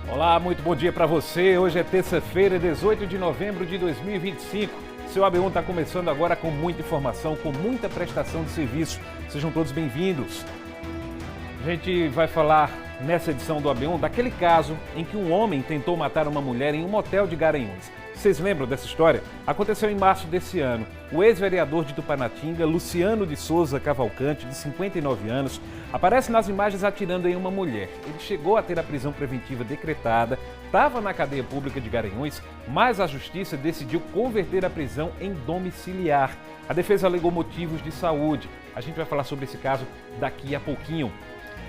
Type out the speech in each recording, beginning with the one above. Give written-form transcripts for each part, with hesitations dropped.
Olá, muito bom dia para você. Hoje é terça-feira, 18 de novembro de 2025. Seu AB1 está começando agora com muita informação, com muita prestação de serviço. Sejam todos bem-vindos. A gente vai falar nessa edição do AB1 daquele caso em que um homem tentou matar uma mulher em um motel de Garanhuns. Vocês lembram dessa história? Aconteceu em março desse ano. O ex-vereador de Tupanatinga, Luciano de Souza Cavalcante, de 59 anos, aparece nas imagens atirando em uma mulher. Ele chegou a ter a prisão preventiva decretada, estava na cadeia pública de Garanhuns, mas a justiça decidiu converter a prisão em domiciliar. A defesa alegou motivos de saúde. A gente vai falar sobre esse caso daqui a pouquinho.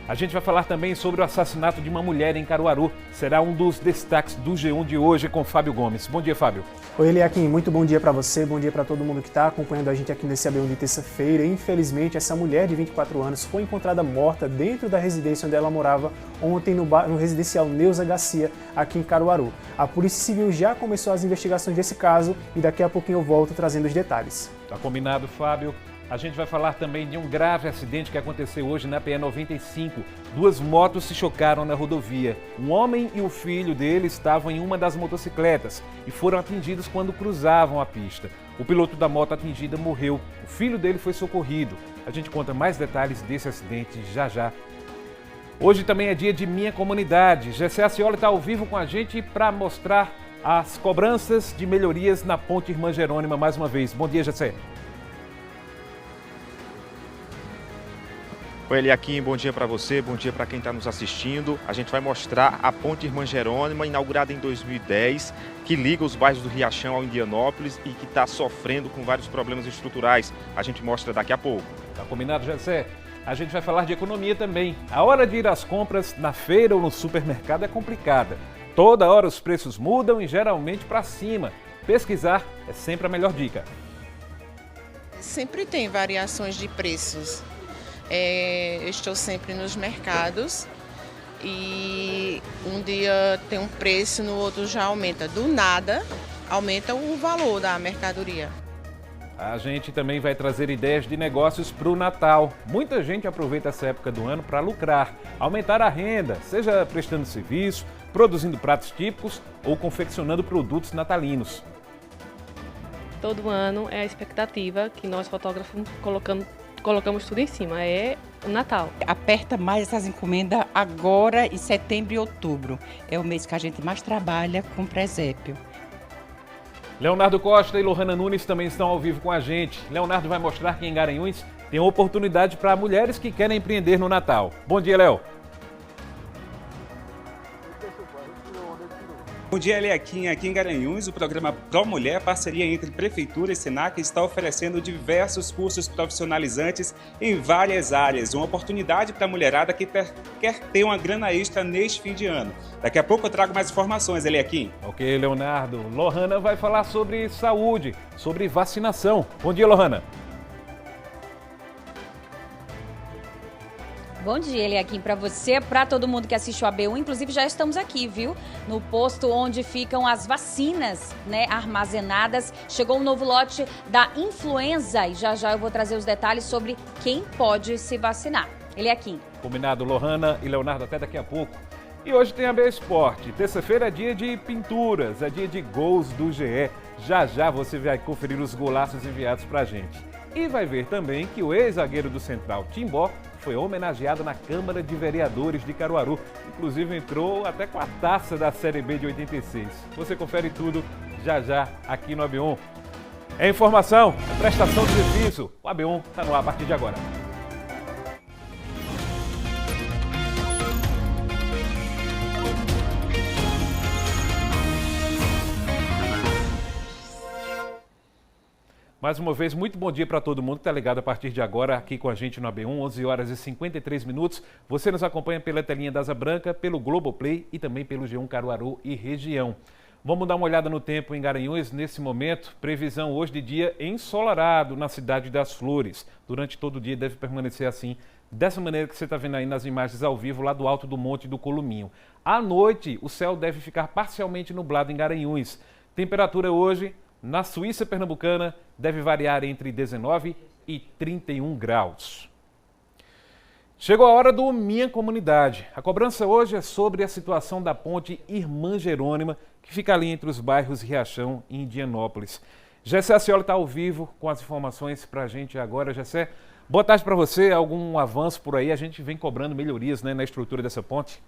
A gente vai falar também sobre o assassinato de uma mulher em Caruaru. Será um dos destaques do G1 de hoje com Fábio Gomes. Bom dia, Fábio. Oi, Eliakim. Muito bom dia para você, bom dia para todo mundo que está acompanhando a gente aqui nesse AB1 de terça-feira. Infelizmente, essa mulher de 24 anos foi encontrada morta dentro da residência onde ela morava ontem no residencial Neuza Garcia, aqui em Caruaru. A Polícia Civil já começou as investigações desse caso e daqui a pouquinho eu volto trazendo os detalhes. Tá combinado, Fábio. A gente vai falar também de um grave acidente que aconteceu hoje na PE 95. Duas motos se chocaram na rodovia. Um homem e o filho dele estavam em uma das motocicletas e foram atingidos quando cruzavam a pista. O piloto da moto atingida morreu. O filho dele foi socorrido. A gente conta mais detalhes desse acidente já já. Hoje também é dia de Minha Comunidade. Gessé Acioli está ao vivo com a gente para mostrar as cobranças de melhorias na Ponte Irmã Jerônima mais uma vez. Bom dia, Gessé. Oi, Eliakim, bom dia para você, bom dia para quem está nos assistindo. A gente vai mostrar a Ponte Irmã Jerônima, inaugurada em 2010, que liga os bairros do Riachão ao Indianópolis e que está sofrendo com vários problemas estruturais. A gente mostra daqui a pouco. Tá combinado, Gessé? A gente vai falar de economia também. A hora de ir às compras na feira ou no supermercado é complicada. Toda hora os preços mudam e geralmente para cima. Pesquisar é sempre a melhor dica. Sempre tem variações de preços. Eu estou sempre nos mercados e um dia tem um preço, no outro já aumenta. Do nada, aumenta o valor da mercadoria. A gente também vai trazer ideias de negócios para o Natal. Muita gente aproveita essa época do ano para lucrar, aumentar a renda, seja prestando serviço, produzindo pratos típicos ou confeccionando produtos natalinos. Todo ano é a expectativa que nós fotógrafos colocamos tudo em cima, é o Natal. Aperta mais essas encomendas agora em setembro e outubro. É o mês que a gente mais trabalha com presépio. Leonardo Costa e Lohana Nunes também estão ao vivo com a gente. Leonardo vai mostrar que em Garanhuns tem oportunidade para mulheres que querem empreender no Natal. Bom dia, Léo. Bom dia, Eliakim. Aqui em Garanhuns, o programa Pro Mulher, parceria entre Prefeitura e Senac, está oferecendo diversos cursos profissionalizantes em várias áreas. Uma oportunidade para a mulherada que quer ter uma grana extra neste fim de ano. Daqui a pouco eu trago mais informações, Eliakim. Ok, Leonardo. Lohana vai falar sobre saúde, sobre vacinação. Bom dia, Lohana. Bom dia, Eliakim, para você, para todo mundo que assiste o AB1. Inclusive, já estamos aqui, viu? No posto onde ficam as vacinas, né, armazenadas. Chegou um novo lote da influenza e já eu vou trazer os detalhes sobre quem pode se vacinar. Eliakim. Combinado, Lohana e Leonardo, até daqui a pouco. E hoje tem AB Esporte. Terça-feira é dia de pinturas, é dia de gols do GE. Já você vai conferir os golaços enviados pra gente. E vai ver também que o ex-zagueiro do Central, Timbó, foi homenageado na Câmara de Vereadores de Caruaru. Inclusive entrou até com a taça da Série B de 86. Você confere tudo já aqui no AB1. É informação, é prestação de serviço. O AB1 está no ar a partir de agora. Mais uma vez, muito bom dia para todo mundo que está ligado a partir de agora aqui com a gente no AB1, 11 horas e 53 minutos. Você nos acompanha pela telinha da Asa Branca, pelo Globoplay e também pelo G1 Caruaru e região. Vamos dar uma olhada no tempo em Garanhuns nesse momento. Previsão hoje de dia ensolarado na cidade das Flores. Durante todo o dia deve permanecer assim, dessa maneira que você está vendo aí nas imagens ao vivo lá do alto do Monte do Columinho. À noite, o céu deve ficar parcialmente nublado em Garanhuns. Temperatura hoje na Suíça Pernambucana deve variar entre 19 e 31 graus. Chegou a hora do Minha Comunidade. A cobrança hoje é sobre a situação da ponte Irmã Jerônima, que fica ali entre os bairros Riachão e Indianópolis. Gessé Acioli está ao vivo com as informações para a gente agora. Gessé, boa tarde para você. Algum avanço por aí? A gente vem cobrando melhorias, né, na estrutura dessa ponte?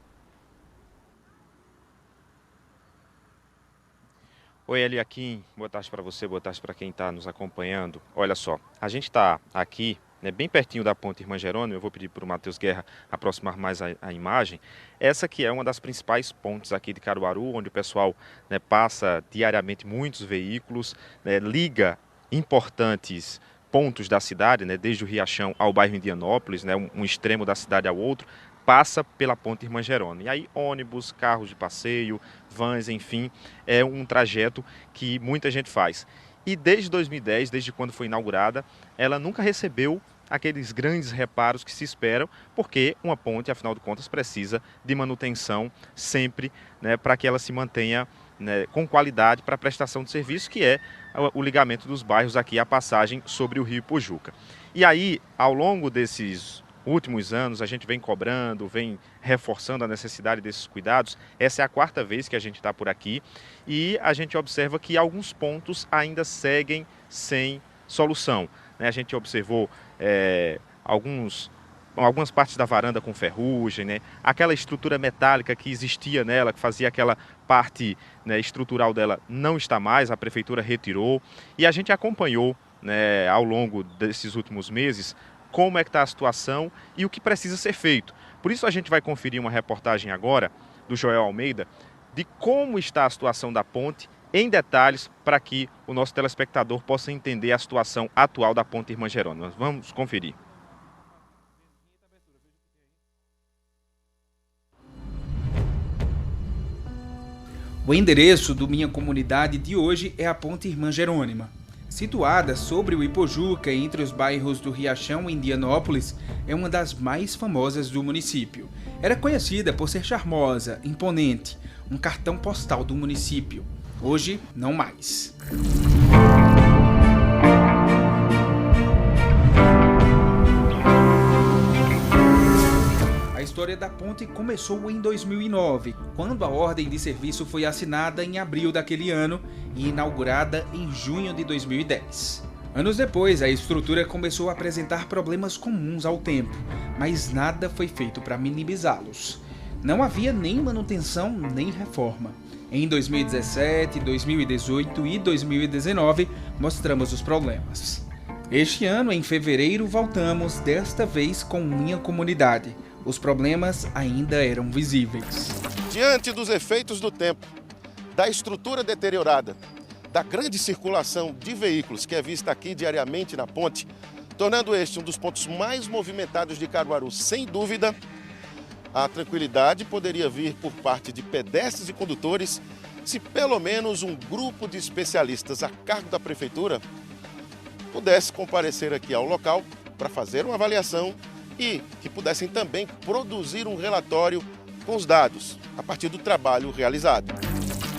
Oi, Eliakim. Boa tarde para você, boa tarde para quem está nos acompanhando. Olha só, a gente está aqui, né, bem pertinho da ponte Irmã Jerônima. Eu vou pedir para o Matheus Guerra aproximar mais a imagem. Essa que é uma das principais pontes aqui de Caruaru, onde o pessoal, né, passa diariamente muitos veículos, né, liga importantes pontos da cidade, né, desde o Riachão ao bairro Indianópolis, né, um extremo da cidade ao outro, passa pela ponte Irmã Jerônima. E aí ônibus, carros de passeio, vans, enfim, é um trajeto que muita gente faz. E desde 2010, desde quando foi inaugurada, ela nunca recebeu aqueles grandes reparos que se esperam, porque uma ponte, afinal de contas, precisa de manutenção sempre, né, para que ela se mantenha, né, com qualidade para a prestação de serviço, que é o ligamento dos bairros aqui, a passagem sobre o Rio Ipojuca. E aí, ao longo desses últimos anos, a gente vem cobrando, vem reforçando a necessidade desses cuidados. Essa é a 4ª vez que a gente está por aqui e a gente observa que alguns pontos ainda seguem sem solução, né? A gente observou algumas partes da varanda com ferrugem, né? Aquela estrutura metálica que existia nela, que fazia aquela parte, né, estrutural dela, não está mais, a prefeitura retirou. E a gente acompanhou, né, ao longo desses últimos meses como é que está a situação e o que precisa ser feito. Por isso a gente vai conferir uma reportagem agora do Joel Almeida de como está a situação da ponte em detalhes, para que o nosso telespectador possa entender a situação atual da ponte Irmã Jerônima. Vamos conferir. O endereço do Minha Comunidade de hoje é a ponte Irmã Jerônima. Situada sobre o Ipojuca, entre os bairros do Riachão e Indianópolis, é uma das mais famosas do município. Era conhecida por ser charmosa, imponente, um cartão postal do município. Hoje, não mais. A história da ponte começou em 2009, quando a ordem de serviço foi assinada em abril daquele ano e inaugurada em junho de 2010. Anos depois, a estrutura começou a apresentar problemas comuns ao tempo, mas nada foi feito para minimizá-los. Não havia nem manutenção nem reforma. Em 2017, 2018 e 2019, mostramos os problemas. Este ano, em fevereiro, voltamos, desta vez com Minha Comunidade. Os problemas ainda eram visíveis. Diante dos efeitos do tempo, da estrutura deteriorada, da grande circulação de veículos que é vista aqui diariamente na ponte, tornando este um dos pontos mais movimentados de Caruaru, sem dúvida, a tranquilidade poderia vir por parte de pedestres e condutores se pelo menos um grupo de especialistas a cargo da prefeitura pudesse comparecer aqui ao local para fazer uma avaliação e que pudessem também produzir um relatório com os dados, a partir do trabalho realizado.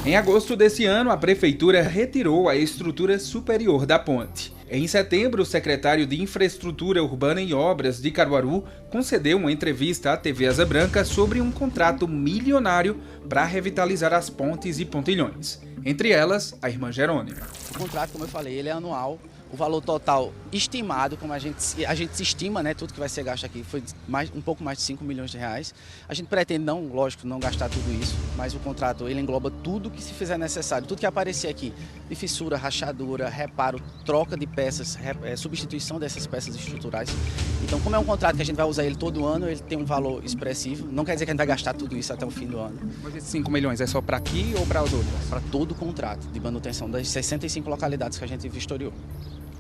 Em agosto desse ano, a prefeitura retirou a estrutura superior da ponte. Em setembro, o secretário de Infraestrutura Urbana e Obras de Caruaru concedeu uma entrevista à TV Asa Branca sobre um contrato milionário para revitalizar as pontes e pontilhões, entre elas a Irmã Jerônima. O contrato, como eu falei, ele é anual. O valor total estimado, como a gente se estima, né, tudo que vai ser gasto aqui, foi um pouco mais de 5 milhões de reais. A gente pretende, lógico, não gastar tudo isso, mas o contrato ele engloba tudo que se fizer necessário, tudo que aparecer aqui, de fissura, rachadura, reparo, troca de peças, substituição dessas peças estruturais. Então, como é um contrato que a gente vai usar ele todo ano, ele tem um valor expressivo, não quer dizer que a gente vai gastar tudo isso até o fim do ano. Mas esses 5 milhões é só para aqui ou para as outras? Para todo o contrato de manutenção das 65 localidades que a gente vistoriou.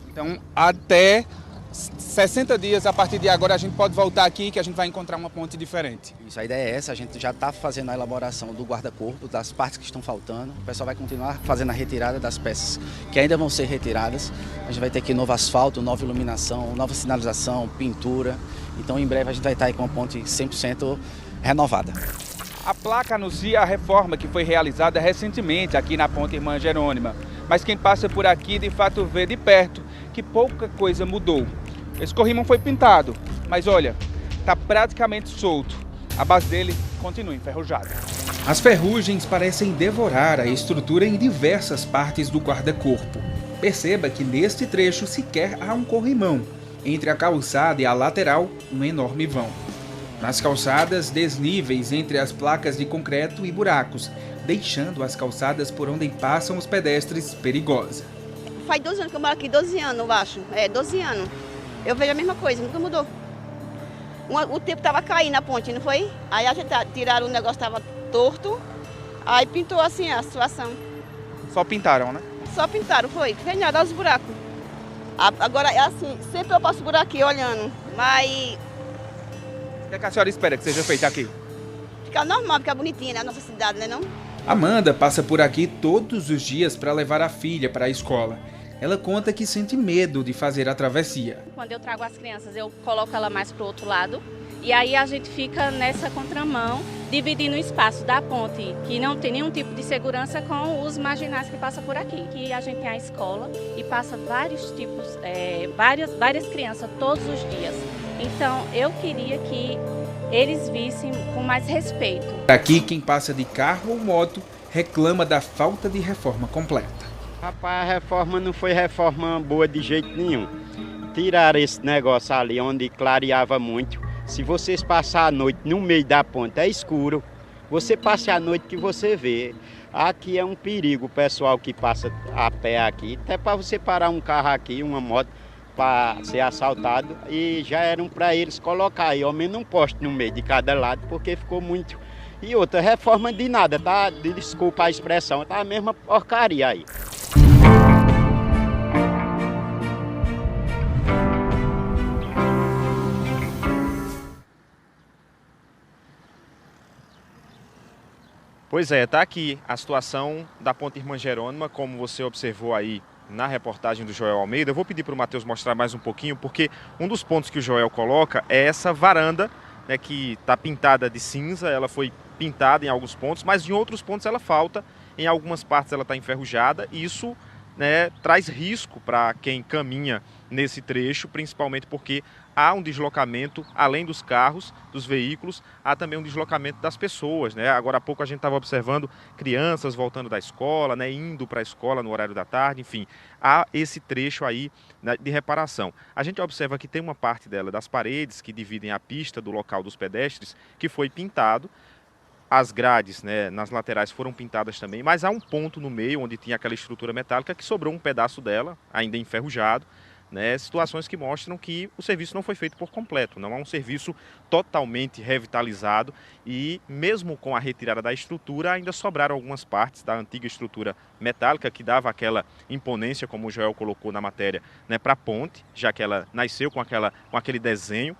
Então, até 60 dias a partir de agora a gente pode voltar aqui que a gente vai encontrar uma ponte diferente. Isso, a ideia é essa, a gente já está fazendo a elaboração do guarda-corpo, das partes que estão faltando. O pessoal vai continuar fazendo a retirada das peças que ainda vão ser retiradas. A gente vai ter aqui novo asfalto, nova iluminação, nova sinalização, pintura. Então em breve a gente vai estar aí com uma ponte 100% renovada. A placa anuncia a reforma que foi realizada recentemente aqui na ponte Irmã Jerônima. Mas quem passa por aqui de fato vê de perto que pouca coisa mudou. Esse corrimão foi pintado, mas olha, está praticamente solto. A base dele continua enferrujada. As ferrugens parecem devorar a estrutura em diversas partes do guarda-corpo. Perceba que neste trecho sequer há um corrimão. Entre a calçada e a lateral, um enorme vão. Nas calçadas, desníveis entre as placas de concreto e buracos, deixando as calçadas por onde passam os pedestres perigosa. Faz 12 anos que eu moro aqui, 12 anos, eu acho. 12 anos. Eu vejo a mesma coisa, nunca mudou. O tempo estava caindo na ponte, não foi? Aí a gente tiraram o negócio, estava torto, aí pintou assim a situação. Só pintaram, né? Só pintaram, foi. Não tem nada, olha os buracos. Agora, é assim, sempre eu passo por aqui olhando, mas... O que a senhora espera que seja feito aqui? Fica normal, fica bonitinha, né? A nossa cidade, né não? Amanda passa por aqui todos os dias para levar a filha para a escola. Ela conta que sente medo de fazer a travessia. Quando eu trago as crianças, eu coloco ela mais para o outro lado. E aí a gente fica nessa contramão, dividindo o espaço da ponte, que não tem nenhum tipo de segurança, com os marginais que passam por aqui. Que a gente tem a escola e passa vários tipos, várias crianças todos os dias. Então eu queria que eles vissem com mais respeito. Aqui quem passa de carro ou moto reclama da falta de reforma completa. Rapaz, a reforma não foi reforma boa de jeito nenhum. Tiraram esse negócio ali onde clareava muito. Se vocês passarem a noite no meio da ponte, é escuro. Você passa a noite que você vê. Aqui é um perigo, o pessoal que passa a pé aqui. Até para você parar um carro aqui, uma moto, para ser assaltado. E já eram para eles colocar aí, ao menos um poste no meio de cada lado, porque ficou muito... E outra, reforma de nada, tá? Desculpa a expressão, tá a mesma porcaria aí. Pois é, tá aqui a situação da Ponte Irmã Jerônima, como você observou aí na reportagem do Joel Almeida. Eu vou pedir para o Matheus mostrar mais um pouquinho, porque um dos pontos que o Joel coloca é essa varanda, né, que está pintada de cinza. Ela foi pintada em alguns pontos, mas em outros pontos ela falta. Em algumas partes ela está enferrujada e isso, né, traz risco para quem caminha nesse trecho, principalmente porque há um deslocamento, além dos carros, dos veículos, há também um deslocamento das pessoas, né? Agora há pouco a gente estava observando crianças voltando da escola, né, indo para a escola no horário da tarde, enfim, há esse trecho aí, né, de reparação. A gente observa que tem uma parte dela, das paredes que dividem a pista do local dos pedestres, que foi pintado. As grades, né, nas laterais foram pintadas também, mas há um ponto no meio onde tinha aquela estrutura metálica que sobrou um pedaço dela, ainda enferrujado, né, situações que mostram que o serviço não foi feito por completo, não há um serviço totalmente revitalizado e mesmo com a retirada da estrutura ainda sobraram algumas partes da antiga estrutura metálica que dava aquela imponência, como o Joel colocou na matéria, né, para a ponte, já que ela nasceu com aquele desenho.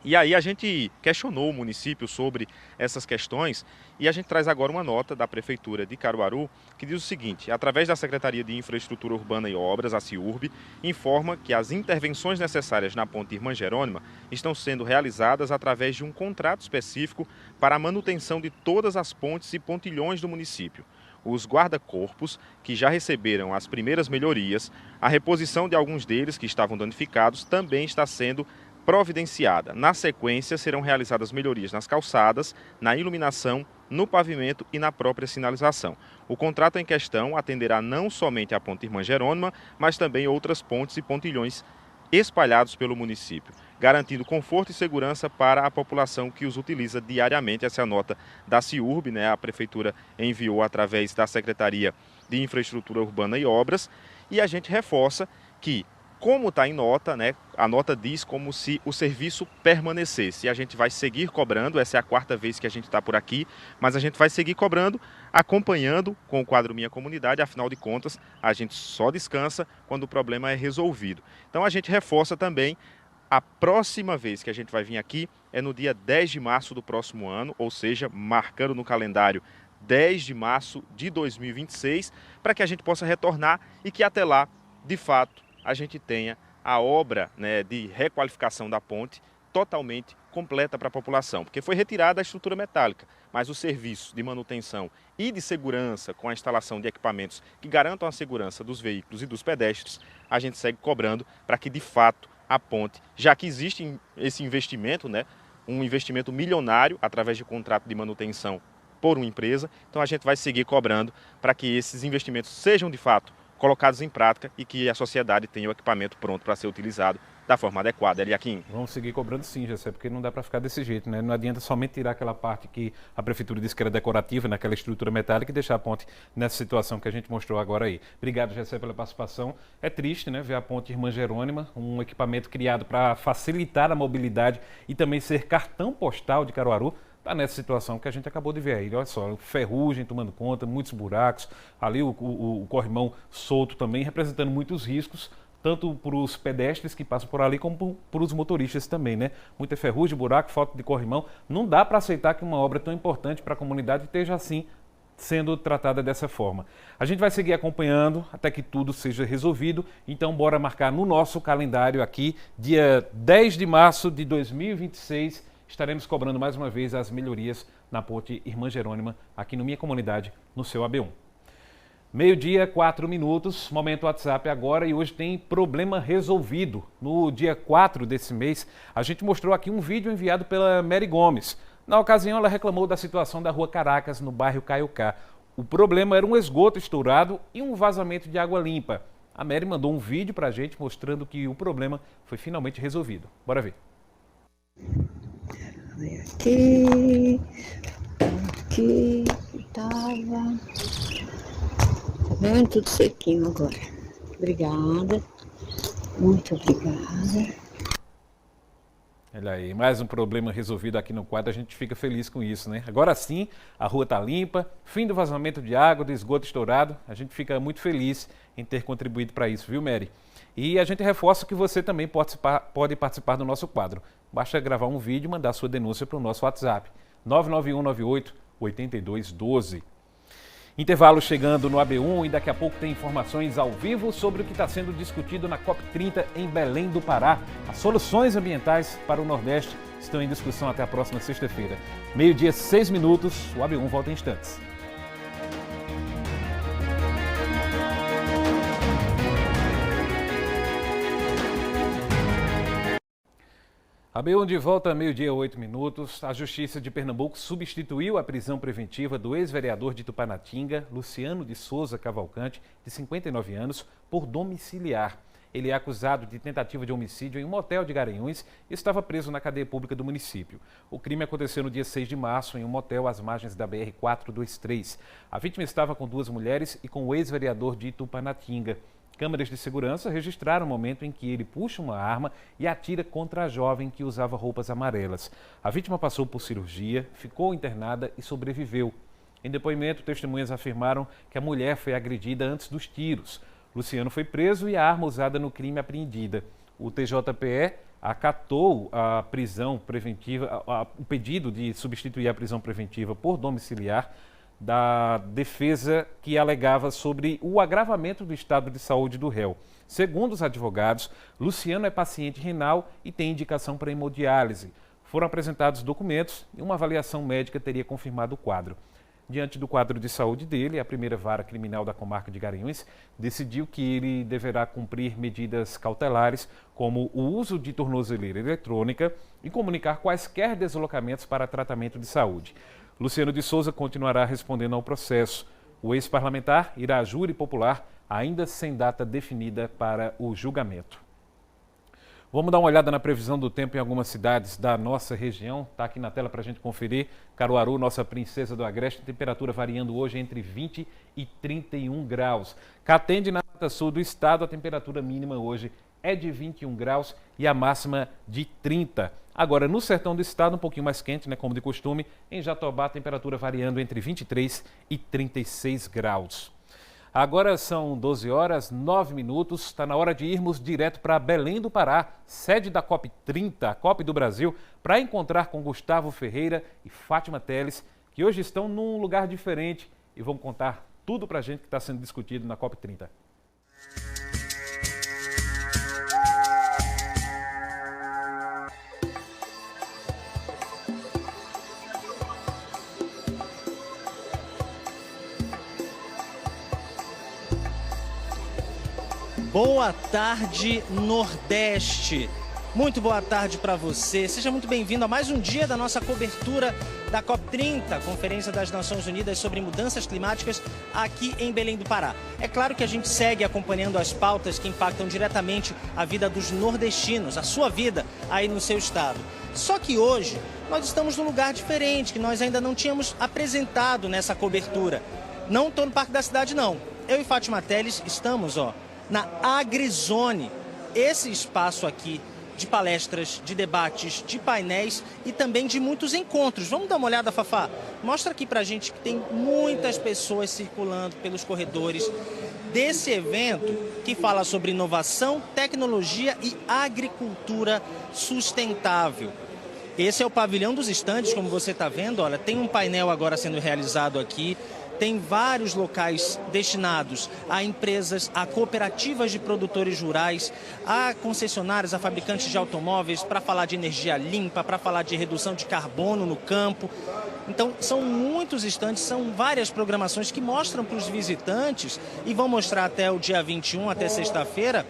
E aí a gente questionou o município sobre essas questões e a gente traz agora uma nota da Prefeitura de Caruaru que diz o seguinte: através da Secretaria de Infraestrutura Urbana e Obras, a CIURB, informa que as intervenções necessárias na Ponte Irmã Jerônima estão sendo realizadas através de um contrato específico para a manutenção de todas as pontes e pontilhões do município. Os guarda-corpos, que já receberam as primeiras melhorias, a reposição de alguns deles que estavam danificados também está sendo providenciada. Na sequência, serão realizadas melhorias nas calçadas, na iluminação, no pavimento e na própria sinalização. O contrato em questão atenderá não somente a Ponte Irmã Jerônima, mas também outras pontes e pontilhões espalhados pelo município, garantindo conforto e segurança para a população que os utiliza diariamente. Essa é a nota da CIURB, né? A Prefeitura enviou através da Secretaria de Infraestrutura Urbana e Obras, e a gente reforça que, como está em nota, né, a nota diz como se o serviço permanecesse. E a gente vai seguir cobrando, essa é a 4ª vez que a gente está por aqui, mas a gente vai seguir cobrando, acompanhando com o quadro Minha Comunidade. Afinal de contas, a gente só descansa quando o problema é resolvido. Então a gente reforça também, a próxima vez que a gente vai vir aqui é no dia 10 de março do próximo ano, ou seja, marcando no calendário 10 de março de 2026, para que a gente possa retornar e que até lá, de fato, a gente tenha a obra, né, de requalificação da ponte totalmente completa para a população, porque foi retirada a estrutura metálica, mas o serviço de manutenção e de segurança com a instalação de equipamentos que garantam a segurança dos veículos e dos pedestres, a gente segue cobrando para que de fato a ponte, já que existe esse investimento, né, um investimento milionário através de contrato de manutenção por uma empresa. Então a gente vai seguir cobrando para que esses investimentos sejam de fato colocados em prática e que a sociedade tenha o equipamento pronto para ser utilizado da forma adequada. Eliakim. Vamos seguir cobrando sim, Jessé, porque não dá para ficar desse jeito, né? Não adianta somente tirar aquela parte que a prefeitura disse que era decorativa, naquela estrutura metálica, e deixar a ponte nessa situação que a gente mostrou agora aí. Obrigado, Jessé, pela participação. É triste, né, ver a ponte Irmã Jerônima, um equipamento criado para facilitar a mobilidade e também ser cartão postal de Caruaru, está nessa situação que a gente acabou de ver aí. Olha só, ferrugem tomando conta, muitos buracos, ali o corrimão solto também, representando muitos riscos, tanto para os pedestres que passam por ali, como para os motoristas também, né? Muita ferrugem, buraco, falta de corrimão. Não dá para aceitar que uma obra tão importante para a comunidade esteja assim, sendo tratada dessa forma. A gente vai seguir acompanhando até que tudo seja resolvido, então bora marcar no nosso calendário aqui, dia 10 de março de 2026, estaremos cobrando mais uma vez as melhorias na ponte Irmã Jerônima, aqui no Minha Comunidade, no seu AB1. Meio-dia, 4 minutos, momento WhatsApp agora, e hoje tem problema resolvido. No dia 4 desse mês, a gente mostrou aqui um vídeo enviado pela Mary Gomes. Na ocasião, ela reclamou da situação da Rua Caracas, no bairro Caiucá. O problema era um esgoto estourado e um vazamento de água limpa. A Mary mandou um vídeo pra gente mostrando que o problema foi finalmente resolvido. Bora ver. Aqui tava... Tá vendo? Tudo sequinho agora. Obrigada. Muito obrigada. Olha aí, mais um problema resolvido aqui no quadro, a gente fica feliz com isso, né? Agora sim, a rua está limpa, fim do vazamento de água, do esgoto estourado, a gente fica muito feliz em ter contribuído para isso, viu, Mary? E a gente reforça que você também pode participar do nosso quadro. Basta gravar um vídeo e mandar sua denúncia para o nosso WhatsApp, 99198-8212. Intervalo chegando no AB1 e daqui a pouco tem informações ao vivo sobre o que está sendo discutido na COP30 em Belém do Pará. As soluções ambientais para o Nordeste estão em discussão até a próxima sexta-feira. Meio-dia, 6 minutos, o AB1 volta em instantes. AB1 de volta, meio-dia, 8 minutos. A Justiça de Pernambuco substituiu a prisão preventiva do ex-vereador de Tupanatinga, Luciano de Souza Cavalcante, de 59 anos, por domiciliar. Ele é acusado de tentativa de homicídio em um motel de Garanhuns e estava preso na cadeia pública do município. O crime aconteceu no dia 6 de março em um motel às margens da BR-423. A vítima estava com 2 mulheres e com o ex-vereador de Tupanatinga. Câmeras de segurança registraram o momento em que ele puxa uma arma e atira contra a jovem que usava roupas amarelas. A vítima passou por cirurgia, ficou internada e sobreviveu. Em depoimento, testemunhas afirmaram que a mulher foi agredida antes dos tiros. Luciano foi preso e a arma usada no crime apreendida. O TJPE acatou a prisão preventiva, o pedido de substituir a prisão preventiva por domiciliar da defesa que alegava sobre o agravamento do estado de saúde do réu. Segundo os advogados, Luciano é paciente renal e tem indicação para hemodiálise. Foram apresentados documentos e uma avaliação médica teria confirmado o quadro. Diante do quadro de saúde dele, a primeira vara criminal da comarca de Garanhuns decidiu que ele deverá cumprir medidas cautelares, como o uso de tornozeleira eletrônica e comunicar quaisquer deslocamentos para tratamento de saúde. Luciano de Souza continuará respondendo ao processo. O ex-parlamentar irá à júri popular, ainda sem data definida para o julgamento. Vamos dar uma olhada na previsão do tempo em algumas cidades da nossa região. Está aqui na tela para a gente conferir. Caruaru, nossa princesa do Agreste, temperatura variando hoje entre 20 e 31 graus. Catende, na Mata Sul do estado, a temperatura mínima hoje é de 21 graus e a máxima de 30. Agora, no sertão do estado, um pouquinho mais quente, né, como de costume. Em Jatobá, a temperatura variando entre 23 e 36 graus. Agora são 12 horas, 9 minutos. Está na hora de irmos direto para Belém do Pará, sede da COP30, a COP do Brasil, para encontrar com Gustavo Ferreira e Fátima Teles, que hoje estão num lugar diferente e vão contar tudo para a gente que está sendo discutido na COP30. Boa tarde, Nordeste. Muito boa tarde para você. Seja muito bem-vindo a mais um dia da nossa cobertura da COP30, Conferência das Nações Unidas sobre Mudanças Climáticas, aqui em Belém do Pará. É claro que a gente segue acompanhando as pautas que impactam diretamente a vida dos nordestinos, a sua vida aí no seu estado. Só que hoje nós estamos num lugar diferente, que nós ainda não tínhamos apresentado nessa cobertura. Não estou no Parque da Cidade, não. Eu e Fátima Teles estamos, na AgriZone. Esse espaço aqui de palestras, de debates, de painéis e também de muitos encontros. Vamos dar uma olhada, Fafá? Mostra aqui pra gente que tem muitas pessoas circulando pelos corredores desse evento que fala sobre inovação, tecnologia e agricultura sustentável. Esse é o pavilhão dos estandes, como você está vendo. Olha, tem um painel agora sendo realizado aqui. Tem vários locais destinados a empresas, a cooperativas de produtores rurais, a concessionárias, a fabricantes de automóveis, para falar de energia limpa, para falar de redução de carbono no campo. Então, são muitos estandes, são várias programações que mostram para os visitantes e vão mostrar até o dia 21, até sexta-feira,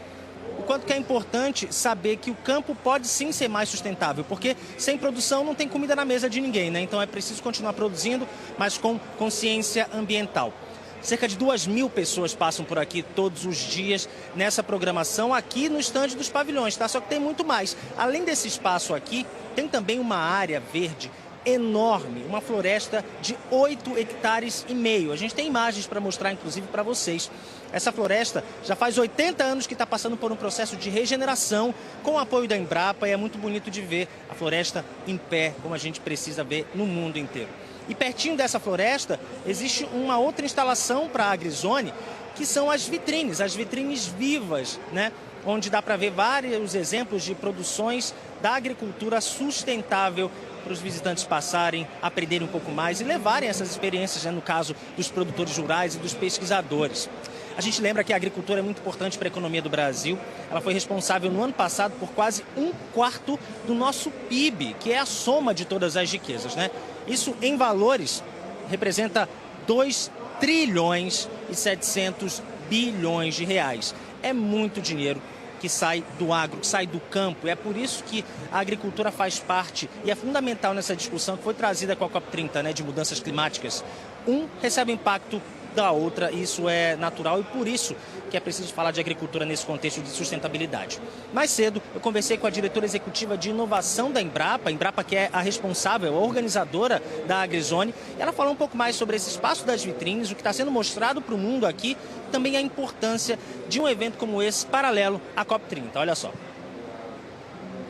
o quanto que é importante saber que o campo pode sim ser mais sustentável, porque sem produção não tem comida na mesa de ninguém, né? Então é preciso continuar produzindo, mas com consciência ambiental. Cerca de 2.000 pessoas passam por aqui todos os dias nessa programação aqui no estande dos pavilhões, tá? Só que tem muito mais. Além desse espaço aqui, tem também uma área verde enorme, uma floresta de 8,5 hectares. A gente tem imagens para mostrar, inclusive, para vocês. Essa floresta já faz 80 anos que está passando por um processo de regeneração com o apoio da Embrapa e é muito bonito de ver a floresta em pé, como a gente precisa ver no mundo inteiro. E pertinho dessa floresta existe uma outra instalação para a AgriZone, que são as vitrines vivas, né? Onde dá para ver vários exemplos de produções da agricultura sustentável para os visitantes passarem, aprenderem um pouco mais e levarem essas experiências, né, no caso dos produtores rurais e dos pesquisadores. A gente lembra que a agricultura é muito importante para a economia do Brasil. Ela foi responsável no ano passado por quase 1/4 do nosso PIB, que é a soma de todas as riquezas, né? Isso em valores representa 2 trilhões e 700 bilhões de reais. É muito dinheiro que sai do agro, que sai do campo. E é por isso que a agricultura faz parte e é fundamental nessa discussão que foi trazida com a COP30, né, de mudanças climáticas. Um recebe impacto da outra, isso é natural e por isso que é preciso falar de agricultura nesse contexto de sustentabilidade. Mais cedo, eu conversei com a diretora executiva de inovação da Embrapa, que é a responsável, a organizadora da AgriZone, e ela falou um pouco mais sobre esse espaço das vitrines, o que está sendo mostrado para o mundo aqui, também a importância de um evento como esse, paralelo à COP30. Olha só.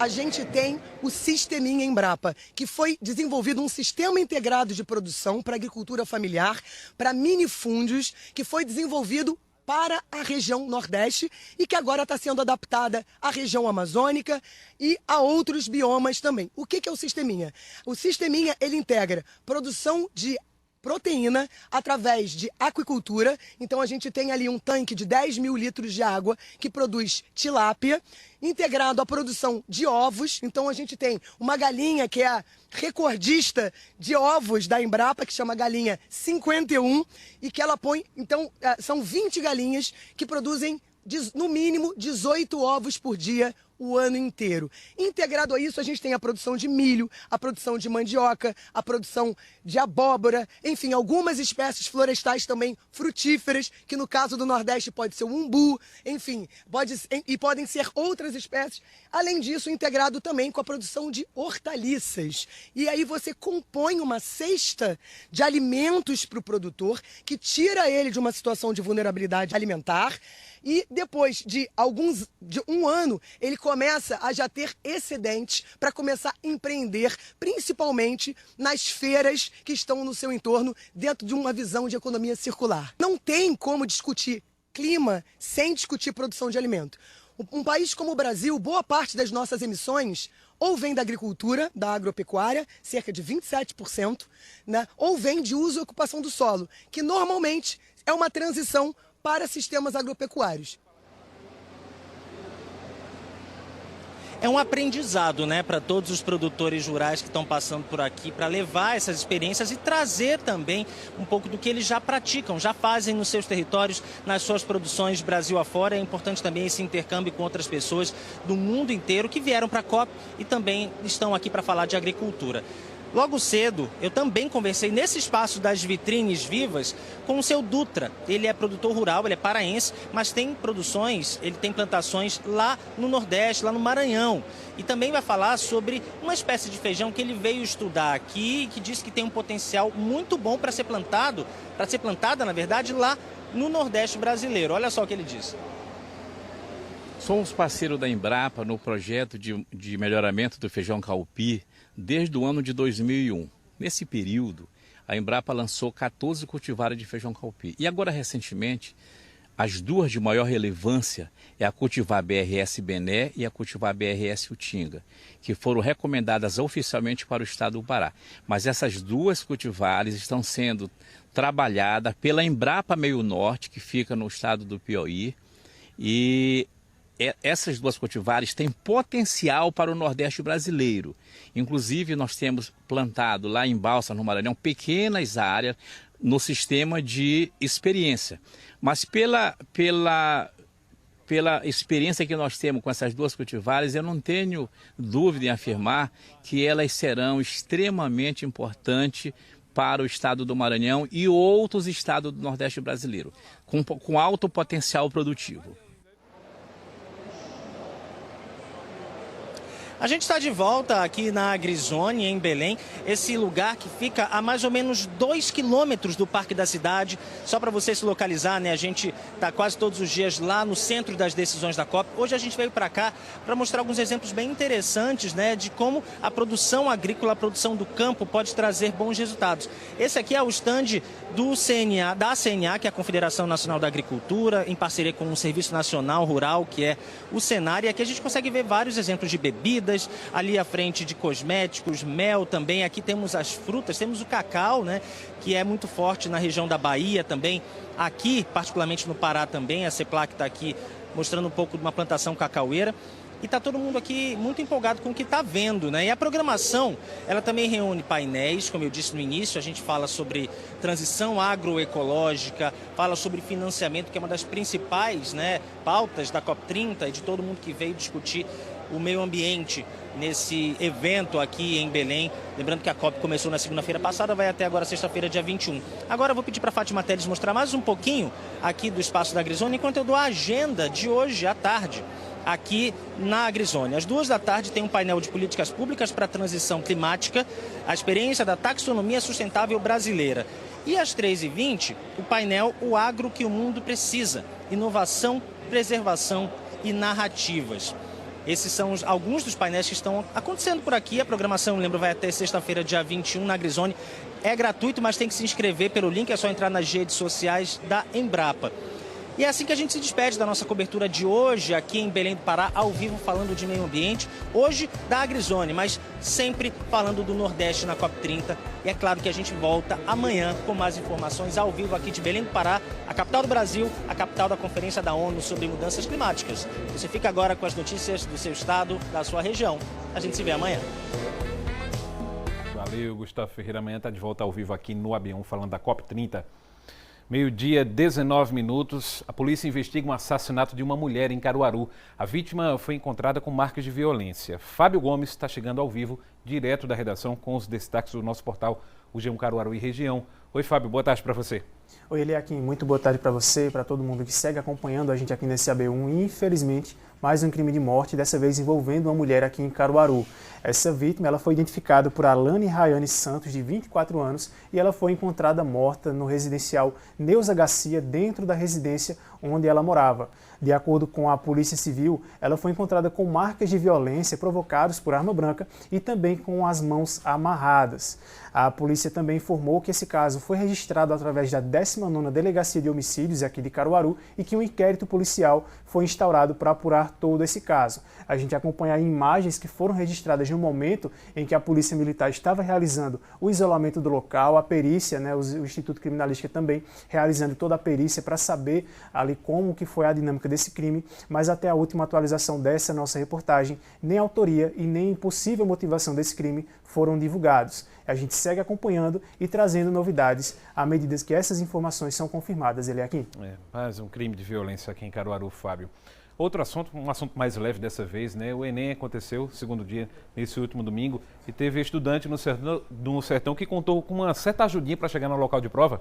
A gente tem o Sisteminha Embrapa, que foi desenvolvido um sistema integrado de produção para agricultura familiar, para minifúndios, que foi desenvolvido para a região Nordeste e que agora está sendo adaptada à região amazônica e a outros biomas também. O que é o Sisteminha? O Sisteminha, ele integra produção de proteína através de aquicultura. Então a gente tem ali um tanque de 10.000 litros de água que produz tilápia, integrado à produção de ovos. Então a gente tem uma galinha que é a recordista de ovos da Embrapa, que chama galinha 51, e que ela põe, então são 20 galinhas que produzem no mínimo 18 ovos por dia o ano inteiro. Integrado a isso, a gente tem a produção de milho, a produção de mandioca, a produção de abóbora, enfim, algumas espécies florestais também frutíferas, que no caso do Nordeste pode ser o umbu, enfim, podem ser outras espécies. Além disso, integrado também com a produção de hortaliças. E aí você compõe uma cesta de alimentos para o produtor, que tira ele de uma situação de vulnerabilidade alimentar, e depois de um ano, ele começa a já ter excedentes para começar a empreender, principalmente nas feiras que estão no seu entorno, dentro de uma visão de economia circular. Não tem como discutir clima sem discutir produção de alimento. Um país como o Brasil, boa parte das nossas emissões ou vem da agricultura, da agropecuária, cerca de 27%, né, ou vem de uso e ocupação do solo, que normalmente é uma transição para sistemas agropecuários. é um aprendizado, né, para todos os produtores rurais que estão passando por aqui, para levar essas experiências e trazer também um pouco do que eles já praticam, já fazem nos seus territórios, nas suas produções Brasil afora. É importante também esse intercâmbio com outras pessoas do mundo inteiro que vieram para a COP e também estão aqui para falar de agricultura. Logo cedo, eu também conversei nesse espaço das vitrines vivas com o seu Dutra. Ele é produtor rural, ele é paraense, mas tem produções, ele tem plantações lá no Nordeste, lá no Maranhão. E também vai falar sobre uma espécie de feijão que ele veio estudar aqui e que diz que tem um potencial muito bom para ser plantada, na verdade, lá no Nordeste brasileiro. Olha só o que ele diz. Somos parceiro da Embrapa no projeto de melhoramento do feijão Calpi desde o ano de 2001. Nesse período, a Embrapa lançou 14 cultivares de feijão Calpi. E agora, recentemente, as duas de maior relevância é a cultivar BRS Bené e a cultivar BRS Utinga, que foram recomendadas oficialmente para o estado do Pará. Mas essas duas cultivares estão sendo trabalhadas pela Embrapa Meio Norte, que fica no estado do Piauí, e essas duas cultivares têm potencial para o Nordeste brasileiro. Inclusive, nós temos plantado lá em Balsas, no Maranhão, pequenas áreas no sistema de experiência. Mas pela experiência que nós temos com essas duas cultivares, eu não tenho dúvida em afirmar que elas serão extremamente importantes para o estado do Maranhão e outros estados do Nordeste brasileiro, com alto potencial produtivo. A gente está de volta aqui na AgriZone, em Belém, esse lugar que fica a mais ou menos 2 quilômetros do Parque da Cidade. Só para você se localizar, né? A gente está quase todos os dias lá no centro das decisões da COP. Hoje a gente veio para cá para mostrar alguns exemplos bem interessantes, né, de como a produção agrícola, a produção do campo pode trazer bons resultados. Esse aqui é o stand do CNA, da CNA, que é a Confederação Nacional da Agricultura, em parceria com o Serviço Nacional Rural, que é o Senar. E aqui a gente consegue ver vários exemplos de bebidas, ali à frente de cosméticos, mel também. Aqui temos as frutas, temos o cacau, né, que é muito forte na região da Bahia também. Aqui, particularmente no Pará também, a CEPLAC está aqui mostrando um pouco de uma plantação cacaueira. E está todo mundo aqui muito empolgado com o que está vendo, né? E a programação, ela também reúne painéis, como eu disse no início, a gente fala sobre transição agroecológica, fala sobre financiamento, que é uma das principais, né, pautas da COP30 e de todo mundo que veio discutir o meio ambiente nesse evento aqui em Belém. Lembrando que a COP começou na segunda-feira passada, vai até agora sexta-feira, dia 21. Agora eu vou pedir para a Fátima Teles mostrar mais um pouquinho aqui do espaço da AgriZone, enquanto eu dou a agenda de hoje à tarde aqui na AgriZone. Às 2 da tarde tem um painel de políticas públicas para a transição climática, a experiência da taxonomia sustentável brasileira. E às 3h20, o painel O Agro que o Mundo Precisa, inovação, preservação e narrativas. Esses são alguns dos painéis que estão acontecendo por aqui. A programação, lembro, vai até sexta-feira, dia 21, na AgriZone. É gratuito, mas tem que se inscrever pelo link, é só entrar nas redes sociais da Embrapa. E é assim que a gente se despede da nossa cobertura de hoje aqui em Belém do Pará, ao vivo, falando de meio ambiente. Hoje da AgriZone, mas sempre falando do Nordeste na COP30. E é claro que a gente volta amanhã com mais informações ao vivo aqui de Belém do Pará, a capital do Brasil, a capital da Conferência da ONU sobre Mudanças Climáticas. Você fica agora com as notícias do seu estado, da sua região. A gente se vê amanhã. Valeu, Gustavo Ferreira. Amanhã está de volta ao vivo aqui no AB1, falando da COP30. Meio-dia, 19 minutos, a polícia investiga um assassinato de uma mulher em Caruaru. A vítima foi encontrada com marcas de violência. Fábio Gomes está chegando ao vivo, direto da redação, com os destaques do nosso portal, o G1 Caruaru e região. Oi, Fábio, boa tarde para você. Oi, Eliakim, muito boa tarde para você e para todo mundo que segue acompanhando a gente aqui nesse AB1. E, infelizmente, mais um crime de morte, dessa vez envolvendo uma mulher aqui em Caruaru. Essa vítima ela foi identificada por Alane Rayane Santos, de 24 anos, e ela foi encontrada morta no residencial Neuza Garcia, dentro da residência onde ela morava. De acordo com a Polícia Civil, ela foi encontrada com marcas de violência provocadas por arma branca e também com as mãos amarradas. A polícia também informou que esse caso foi registrado através da 19ª Delegacia de Homicídios aqui de Caruaru e que um inquérito policial foi instaurado para apurar todo esse caso. A gente acompanha aí imagens que foram registradas no momento em que a Polícia Militar estava realizando o isolamento do local, a perícia, né, o Instituto Criminalística também realizando toda a perícia para saber ali como que foi a dinâmica desse crime, mas até a última atualização dessa nossa reportagem, nem a autoria e nem possível motivação desse crime foram divulgados. A gente segue acompanhando e trazendo novidades à medida que essas informações são confirmadas, Eliakim. Mais um crime de violência aqui em Caruaru, Fábio. Outro assunto, um assunto mais leve dessa vez, né? O Enem aconteceu, segundo dia, nesse último domingo, e teve estudante no sertão que contou com uma certa ajudinha para chegar no local de prova.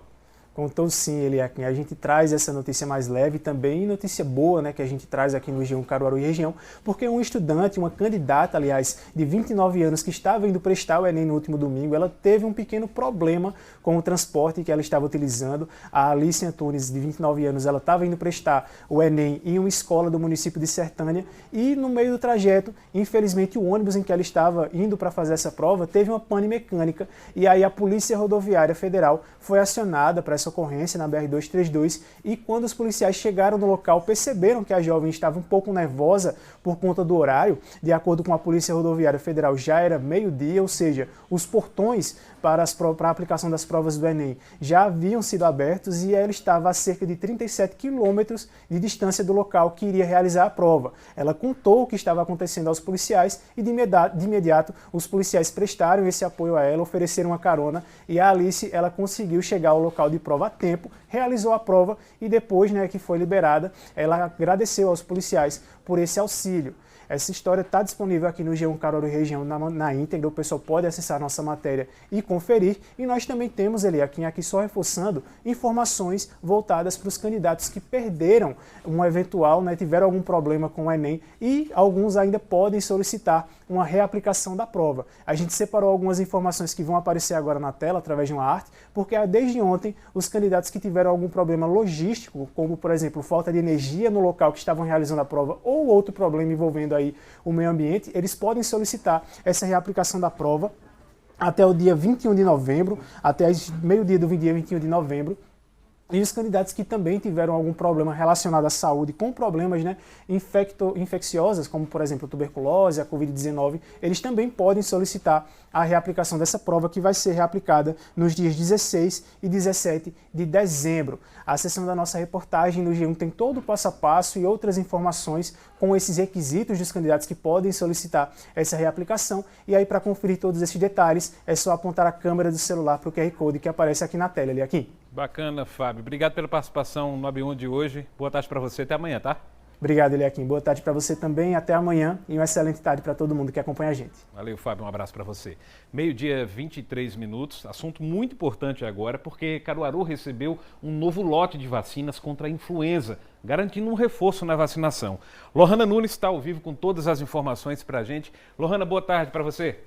Contou sim, Eliakim. A gente traz essa notícia mais leve também, e notícia boa, né, que a gente traz aqui no G1 Caruaru e região, porque um estudante, uma candidata, aliás, de 29 anos, que estava indo prestar o Enem no último domingo, ela teve um pequeno problema com o transporte que ela estava utilizando. A Alice Antunes, de 29 anos, ela estava indo prestar o Enem em uma escola do município de Sertânia e, no meio do trajeto, infelizmente, o ônibus em que ela estava indo para fazer essa prova teve uma pane mecânica e aí a Polícia Rodoviária Federal foi acionada para essa ocorrência na BR-232 e quando os policiais chegaram no local perceberam que a jovem estava um pouco nervosa por conta do horário. De acordo com a Polícia Rodoviária Federal, já era meio-dia, ou seja, os portões para a aplicação das provas do Enem já haviam sido abertos e ela estava a cerca de 37 quilômetros de distância do local que iria realizar a prova. Ela contou o que estava acontecendo aos policiais e de imediato os policiais prestaram esse apoio a ela, ofereceram uma carona e a Alice ela conseguiu chegar ao local de prova a tempo, realizou a prova e depois, né, que foi liberada, ela agradeceu aos policiais por esse auxílio. Essa história está disponível aqui no G1 Caruaru e região na íntegra, o pessoal pode acessar a nossa matéria e conferir. E nós também temos, Eliakim, aqui só reforçando, informações voltadas para os candidatos que perderam um eventual, né, tiveram algum problema com o Enem e alguns ainda podem solicitar uma reaplicação da prova. A gente separou algumas informações que vão aparecer agora na tela através de uma arte, porque desde ontem os candidatos que tiveram algum problema logístico, como por exemplo falta de energia no local que estavam realizando a prova ou outro problema envolvendo aí o meio ambiente, eles podem solicitar essa reaplicação da prova até o dia 21 de novembro, até meio-dia do dia 21 de novembro. E os candidatos que também tiveram algum problema relacionado à saúde, com problemas, né, infecciosos, como por exemplo a tuberculose, a Covid-19, eles também podem solicitar a reaplicação dessa prova que vai ser reaplicada nos dias 16 e 17 de dezembro. A seção da nossa reportagem no G1 tem todo o passo a passo e outras informações com esses requisitos dos candidatos que podem solicitar essa reaplicação. E aí, para conferir todos esses detalhes, é só apontar a câmera do celular para o QR Code que aparece aqui na tela, ali aqui. Bacana, Fábio. Obrigado pela participação no AB1 de hoje. Boa tarde para você. Até amanhã, tá? Obrigado, Eliakim. Boa tarde para você também. Até amanhã e uma excelente tarde para todo mundo que acompanha a gente. Valeu, Fábio. Um abraço para você. Meio-dia, 23 minutos. Assunto muito importante agora, porque Caruaru recebeu um novo lote de vacinas contra a influenza, garantindo um reforço na vacinação. Lohana Nunes está ao vivo com todas as informações para a gente. Lohana, boa tarde para você.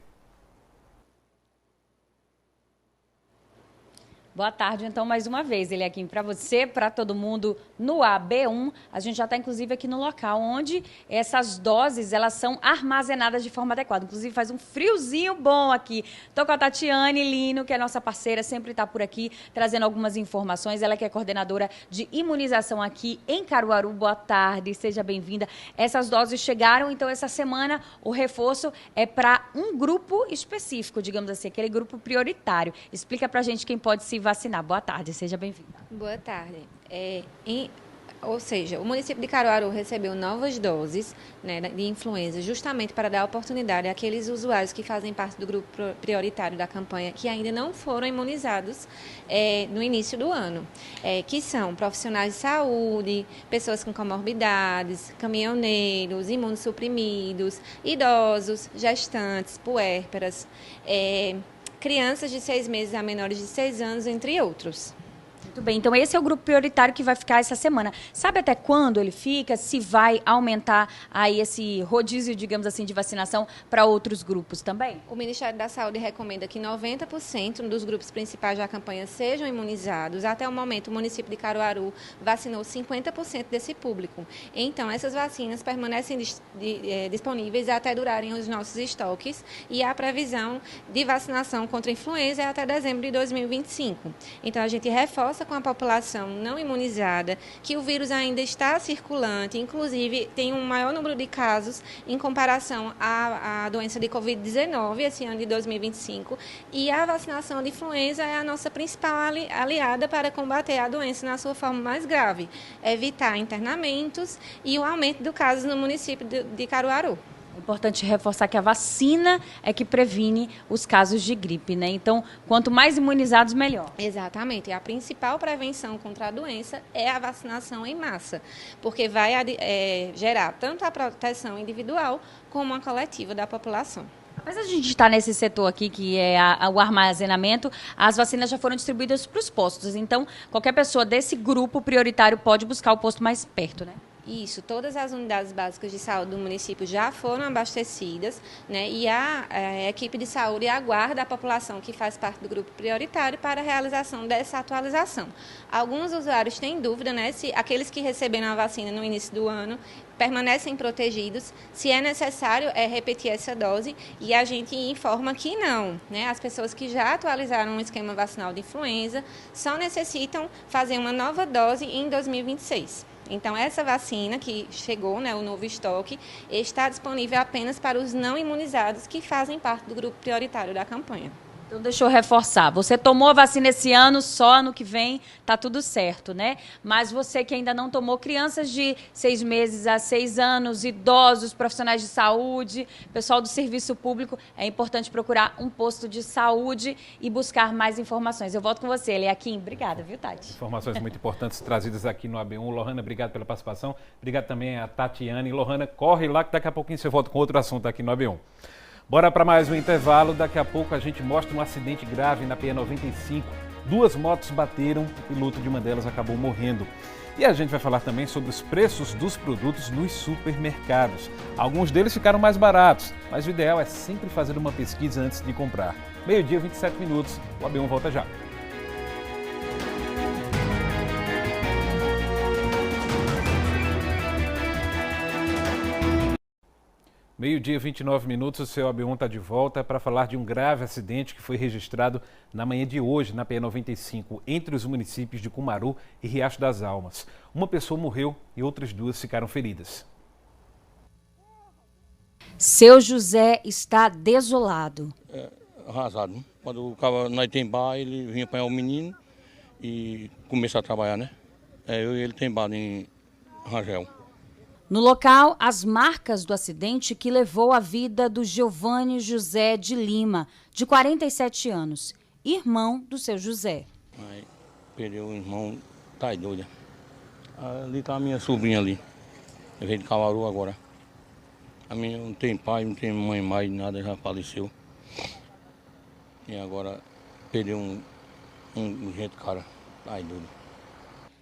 Boa tarde, então, mais uma vez, Eliakim, para você, para todo mundo no AB1. A gente já está, inclusive, aqui no local onde essas doses, elas são armazenadas de forma adequada. Inclusive, faz um friozinho bom aqui. Estou com a Tatiane Lino, que é nossa parceira, sempre está por aqui, trazendo algumas informações. Ela que é coordenadora de imunização aqui em Caruaru. Boa tarde, seja bem-vinda. Essas doses chegaram, então, essa semana, o reforço é para um grupo específico, digamos assim, aquele grupo prioritário. Explica para a gente quem pode se vacinar. Boa tarde, seja bem-vinda. Boa tarde. Ou seja, o município de Caruaru recebeu novas doses, né, de influenza, justamente para dar oportunidade àqueles usuários que fazem parte do grupo prioritário da campanha, que ainda não foram imunizados no início do ano, que são profissionais de saúde, pessoas com comorbidades, caminhoneiros, imunossuprimidos, idosos, gestantes, puérperas, crianças de 6 meses a menores de 6 anos, entre outros. Muito bem, então esse é o grupo prioritário que vai ficar essa semana. Sabe até quando ele fica? Se vai aumentar aí esse rodízio, digamos assim, de vacinação para outros grupos também? O Ministério da Saúde recomenda que 90% dos grupos principais da campanha sejam imunizados. Até o momento, o município de Caruaru vacinou 50% desse público. Então, essas vacinas permanecem disponíveis até durarem os nossos estoques e a previsão de vacinação contra a influenza é até dezembro de 2025. Então, a gente reforça reforça com a população não imunizada que o vírus ainda está circulante, inclusive tem um maior número de casos em comparação à doença de Covid-19 esse ano de 2025, e a vacinação de influenza é a nossa principal aliada para combater a doença na sua forma mais grave, evitar internamentos e o aumento do casos no município de Caruaru. É importante reforçar que a vacina é que previne os casos de gripe, né? Então, quanto mais imunizados, melhor. Exatamente. A principal prevenção contra a doença é a vacinação em massa, porque vai gerar tanto a proteção individual como a coletiva da população. Mas a gente está nesse setor aqui, que é o armazenamento, as vacinas já foram distribuídas para os postos. Então, qualquer pessoa desse grupo prioritário pode buscar o posto mais perto, né? Isso, todas as unidades básicas de saúde do município já foram abastecidas, né? E a equipe de saúde aguarda a população que faz parte do grupo prioritário para a realização dessa atualização. Alguns usuários têm dúvida, né, se aqueles que receberam a vacina no início do ano permanecem protegidos, se é necessário repetir essa dose, e a gente informa que não, né? As pessoas que já atualizaram o esquema vacinal de influenza só necessitam fazer uma nova dose em 2026. Então, essa vacina que chegou, né, o novo estoque, está disponível apenas para os não imunizados que fazem parte do grupo prioritário da campanha. Então, deixa eu reforçar. Você tomou a vacina esse ano, só ano que vem tá tudo certo, né? Mas você que ainda não tomou, crianças de 6 meses a 6 anos, idosos, profissionais de saúde, pessoal do serviço público, é importante procurar um posto de saúde e buscar mais informações. Eu volto com você, Eliakim. Obrigada, viu, Tati? Informações muito importantes trazidas aqui no AB1. Lohana, obrigado pela participação. Obrigado também a Tatiane. Lohana, corre lá que daqui a pouquinho você volta com outro assunto aqui no AB1. Bora para mais um intervalo, daqui a pouco a gente mostra um acidente grave na PE95. 2 motos bateram, o piloto de uma delas acabou morrendo. E a gente vai falar também sobre os preços dos produtos nos supermercados. Alguns deles ficaram mais baratos, mas o ideal é sempre fazer uma pesquisa antes de comprar. 12h, 27 minutos, o AB1 volta já. 12h, 29 minutos, o seu AB1 está de volta para falar de um grave acidente que foi registrado na manhã de hoje na PE95, entre os municípios de Cumaru e Riacho das Almas. Uma pessoa morreu e outras 2 ficaram feridas. Seu José está desolado. Arrasado, né? Quando o cara nós tem bar, ele vinha apanhar o menino e começar a trabalhar, né? Eu e ele tem bar em Rangel. No local, as marcas do acidente que levou a vida do Giovanni José de Lima, de 47 anos, irmão do seu José. Aí, perdeu o irmão, tá doida. Ali tá a minha sobrinha ali, veio de Caruaru agora. A minha não tem pai, não tem mãe mais, nada, já faleceu. E agora perdeu um jeito, cara, tá doido.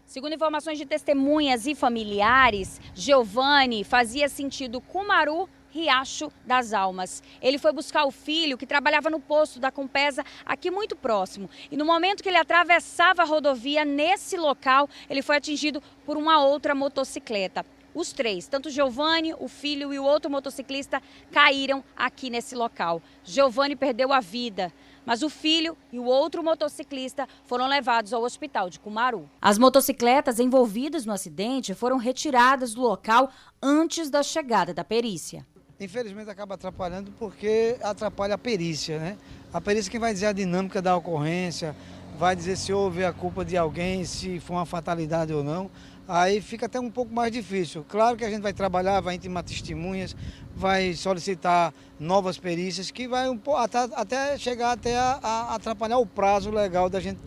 Segundo informações de testemunhas e familiares, Giovanni fazia sentido Cumaru, Riacho das Almas. Ele foi buscar o filho que trabalhava no posto da Compesa, aqui muito próximo. E no momento que ele atravessava a rodovia, nesse local, ele foi atingido por uma outra motocicleta. Os 3, tanto Giovanni, o filho e o outro motociclista, caíram aqui nesse local. Giovanni perdeu a vida, mas o filho e o outro motociclista foram levados ao hospital de Cumaru. As motocicletas envolvidas no acidente foram retiradas do local antes da chegada da perícia. Infelizmente acaba atrapalhando porque atrapalha a perícia, né? A perícia que vai dizer a dinâmica da ocorrência, vai dizer se houve a culpa de alguém, se foi uma fatalidade ou não. Aí fica até um pouco mais difícil. Claro que a gente vai trabalhar, vai intimar testemunhas, vai solicitar novas perícias, que vai até chegar até a atrapalhar o prazo legal da gente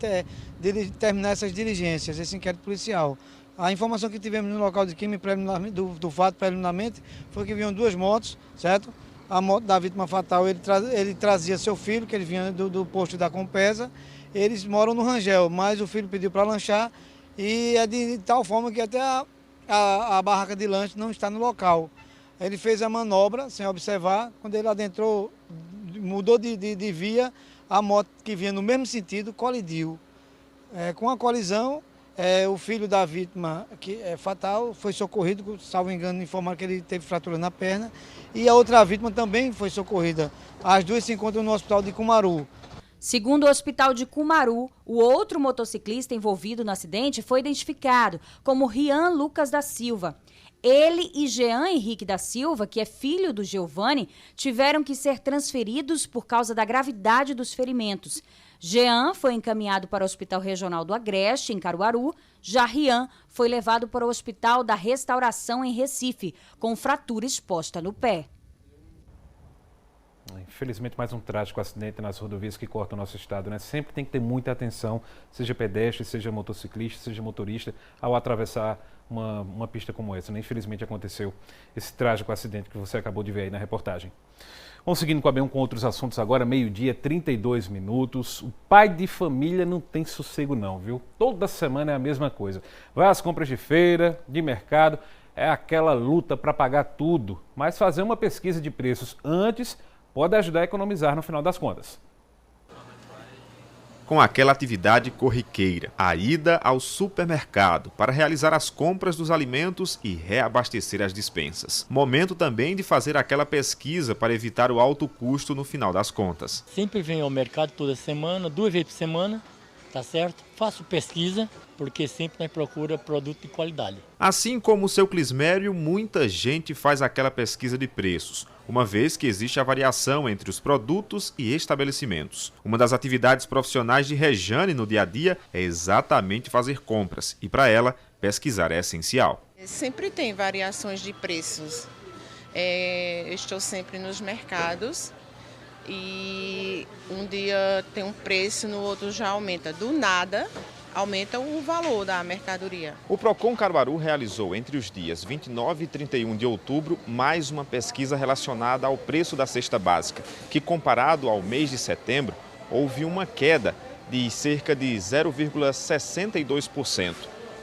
terminar essas diligências, esse inquérito policial. A informação que tivemos no local de crime do fato preliminarmente foi que vinham 2 motos, certo? A moto da vítima fatal, ele trazia seu filho, que ele vinha do posto da Compesa. Eles moram no Rangel, mas o filho pediu para lanchar. E é de tal forma que até a barraca de lanche não está no local. Ele fez a manobra sem observar, quando ele adentrou, mudou de via, a moto que vinha no mesmo sentido colidiu. Com a colisão, o filho da vítima, que é fatal, foi socorrido, salvo engano, informaram que ele teve fratura na perna, e a outra vítima também foi socorrida. As 2 se encontram no hospital de Cumaru. Segundo o Hospital de Cumaru, o outro motociclista envolvido no acidente foi identificado como Rian Lucas da Silva. Ele e Jean Henrique da Silva, que é filho do Giovanni, tiveram que ser transferidos por causa da gravidade dos ferimentos. Jean foi encaminhado para o Hospital Regional do Agreste, em Caruaru. Já Rian foi levado para o Hospital da Restauração, em Recife, com fratura exposta no pé. Infelizmente, mais um trágico acidente nas rodovias que cortam o nosso estado, né? Sempre tem que ter muita atenção, seja pedestre, seja motociclista, seja motorista, ao atravessar uma pista como essa, né? Infelizmente aconteceu esse trágico acidente que você acabou de ver aí na reportagem. Vamos seguindo com a B1 com outros assuntos agora, 12h, 32 minutos. O pai de família não tem sossego não, viu? Toda semana é a mesma coisa. Vai às compras de feira, de mercado, é aquela luta para pagar tudo. Mas fazer uma pesquisa de preços antes pode ajudar a economizar no final das contas. Com aquela atividade corriqueira, a ida ao supermercado para realizar as compras dos alimentos e reabastecer as despensas. Momento também de fazer aquela pesquisa para evitar o alto custo no final das contas. Sempre venho ao mercado toda semana, 2 vezes por semana, tá certo? Faço pesquisa, porque sempre nós procura produto de qualidade. Assim como o seu Clismério, muita gente faz aquela pesquisa de preços, uma vez que existe a variação entre os produtos e estabelecimentos. Uma das atividades profissionais de Rejane no dia a dia é exatamente fazer compras, e para ela, pesquisar é essencial. Sempre tem variações de preços. Eu estou sempre nos mercados e um dia tem um preço, no outro já aumenta. Do nada, aumenta o valor da mercadoria. O Procon Caruaru realizou entre os dias 29 e 31 de outubro mais uma pesquisa relacionada ao preço da cesta básica, que comparado ao mês de setembro, houve uma queda de cerca de 0,62%,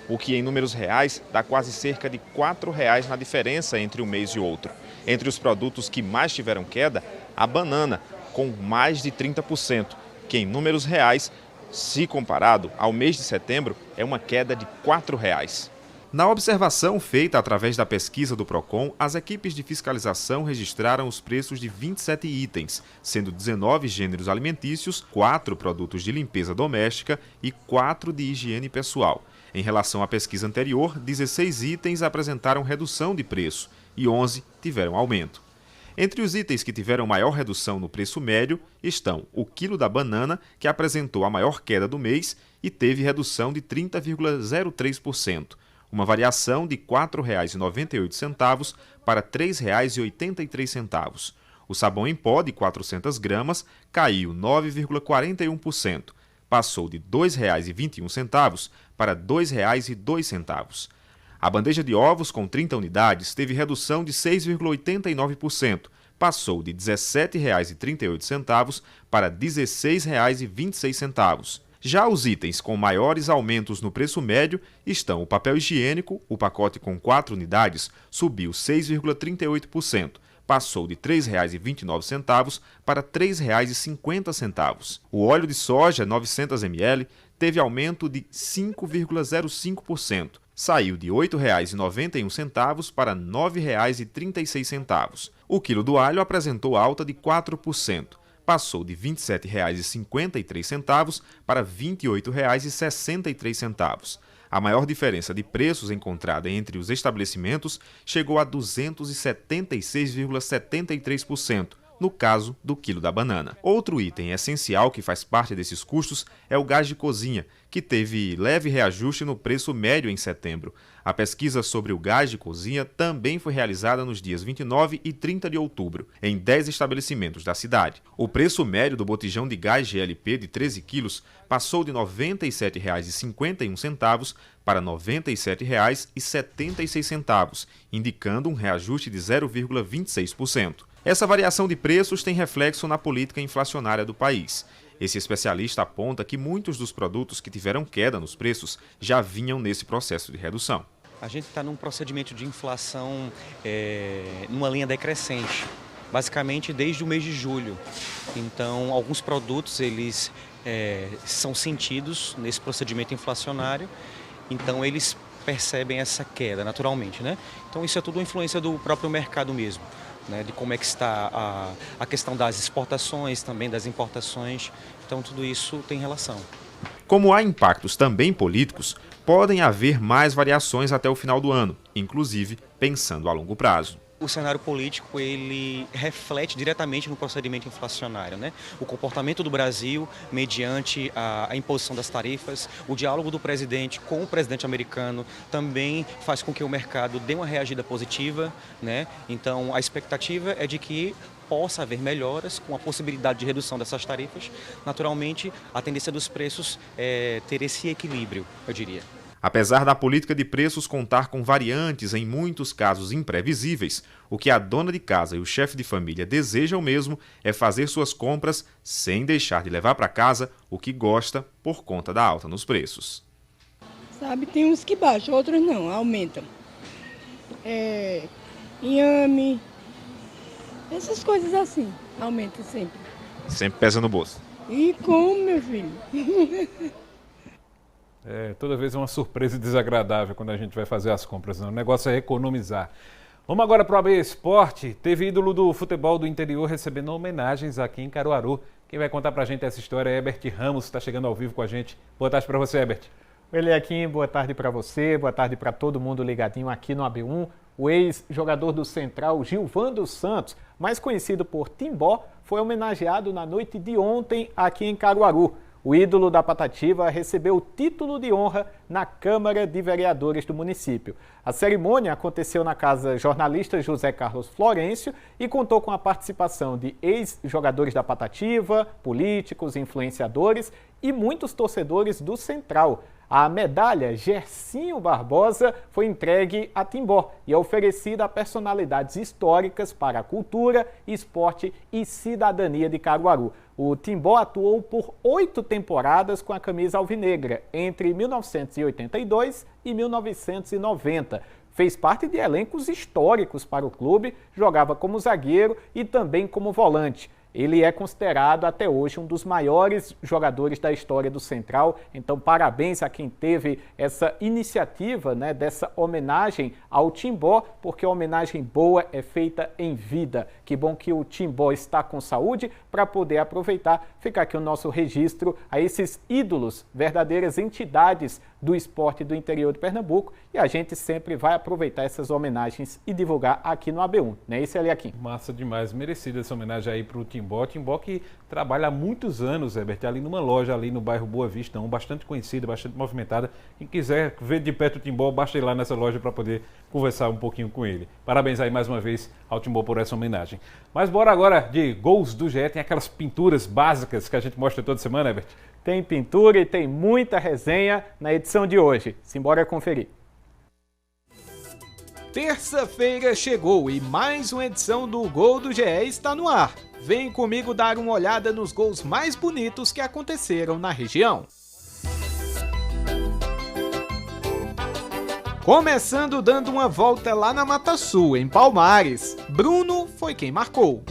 o que em números reais dá quase cerca de R$ 4,00 na diferença entre um mês e outro. Entre os produtos que mais tiveram queda, a banana, com mais de 30%, que em números reais, se comparado ao mês de setembro, é uma queda de R$ 4,00. Na observação feita através da pesquisa do Procon, as equipes de fiscalização registraram os preços de 27 itens, sendo 19 gêneros alimentícios, 4 produtos de limpeza doméstica e 4 de higiene pessoal. Em relação à pesquisa anterior, 16 itens apresentaram redução de preço e 11 tiveram aumento. Entre os itens que tiveram maior redução no preço médio estão o quilo da banana, que apresentou a maior queda do mês e teve redução de 30,03%, uma variação de R$ 4,98 para R$ 3,83. O sabão em pó de 400 gramas caiu 9,41%, passou de R$ 2,21 para R$ 2,02. A bandeja de ovos com 30 unidades teve redução de 6,89%, passou de R$ 17,38 para R$ 16,26. Já os itens com maiores aumentos no preço médio estão o papel higiênico, o pacote com 4 unidades subiu 6,38%, passou de R$ 3,29 para R$ 3,50. O óleo de soja 900 ml teve aumento de 5,05%. Saiu de R$ 8,91 para R$ 9,36. O quilo do alho apresentou alta de 4%, passou de R$ 27,53 para R$ 28,63. A maior diferença de preços encontrada entre os estabelecimentos chegou a 276,73%, no caso do quilo da banana. Outro item essencial que faz parte desses custos é o gás de cozinha, que teve leve reajuste no preço médio em setembro. A pesquisa sobre o gás de cozinha também foi realizada nos dias 29 e 30 de outubro, em 10 estabelecimentos da cidade. O preço médio do botijão de gás GLP de 13 quilos passou de R$ 97,51 para R$ 97,76, indicando um reajuste de 0,26%. Essa variação de preços tem reflexo na política inflacionária do país. Esse especialista aponta que muitos dos produtos que tiveram queda nos preços já vinham nesse processo de redução. A gente está num procedimento de inflação numa linha decrescente, basicamente desde o mês de julho. Então, alguns produtos eles são sentidos nesse procedimento inflacionário, então eles percebem essa queda naturalmente, né? Então isso é tudo influência do próprio mercado mesmo. né, de como é que está a questão das exportações, também das importações. Então tudo isso tem relação. Como há impactos também políticos, podem haver mais variações até o final do ano, inclusive pensando a longo prazo. O cenário político, ele reflete diretamente no procedimento inflacionário, né? O comportamento do Brasil mediante a imposição das tarifas, o diálogo do presidente com o presidente americano também faz com que o mercado dê uma reagida positiva, né? Então, a expectativa é de que possa haver melhoras com a possibilidade de redução dessas tarifas. Naturalmente, a tendência dos preços é ter esse equilíbrio, eu diria. Apesar da política de preços contar com variantes, em muitos casos imprevisíveis, o que a dona de casa e o chefe de família desejam mesmo é fazer suas compras sem deixar de levar para casa o que gosta por conta da alta nos preços. Sabe, tem uns que baixam, outros não, aumentam. Inhame, essas coisas assim, aumentam sempre. Sempre pesa no bolso. E como, meu filho? Toda vez é uma surpresa desagradável quando a gente vai fazer as compras. O negócio é economizar. Vamos agora para o AB Esporte. Teve ídolo do futebol do interior recebendo homenagens aqui em Caruaru. Quem vai contar para a gente essa história é Herbert Ramos, está chegando ao vivo com a gente. Boa tarde para você, Herbert. Oi, Eliakim, boa tarde para você, boa tarde para todo mundo ligadinho aqui no AB1. O ex-jogador do Central, Gilvando Santos, mais conhecido por Timbó, foi homenageado na noite de ontem aqui em Caruaru. O ídolo da Patativa recebeu o título de honra na Câmara de Vereadores do município. A cerimônia aconteceu na casa jornalista José Carlos Florencio e contou com a participação de ex-jogadores da Patativa, políticos, influenciadores e muitos torcedores do Central. A medalha Gercinho Barbosa foi entregue a Timbó e é oferecida a personalidades históricas para a cultura, esporte e cidadania de Caruaru. O Timbó atuou por 8 temporadas com a camisa alvinegra, entre 1982 e 1990. Fez parte de elencos históricos para o clube, jogava como zagueiro e também como volante. Ele é considerado até hoje um dos maiores jogadores da história do Central. Então, parabéns a quem teve essa iniciativa, né, dessa homenagem ao Timbó, porque a homenagem boa é feita em vida. Que bom que o Timbó está com saúde para poder aproveitar. Fica aqui o nosso registro a esses ídolos, verdadeiras entidades do esporte do interior de Pernambuco. E a gente sempre vai aproveitar essas homenagens e divulgar aqui no AB1. Não é isso, Eliakim? Massa demais, merecida essa homenagem aí para o Timbó. Timbó que trabalha há muitos anos, Herbert, ali numa loja ali no bairro Boa Vista, bastante conhecida, bastante movimentada. Quem quiser ver de perto o Timbó, basta ir lá nessa loja para poder conversar um pouquinho com ele. Parabéns aí mais uma vez ao Timbó por essa homenagem. Mas bora agora de gols do GE, tem aquelas pinturas básicas que a gente mostra toda semana, Herbert? Tem pintura e tem muita resenha na edição de hoje. Simbora conferir. Terça-feira chegou e mais uma edição do Gol do GE está no ar. Vem comigo dar uma olhada nos gols mais bonitos que aconteceram na região. Começando dando uma volta lá na Mata Sul, em Palmares. Bruno foi quem marcou.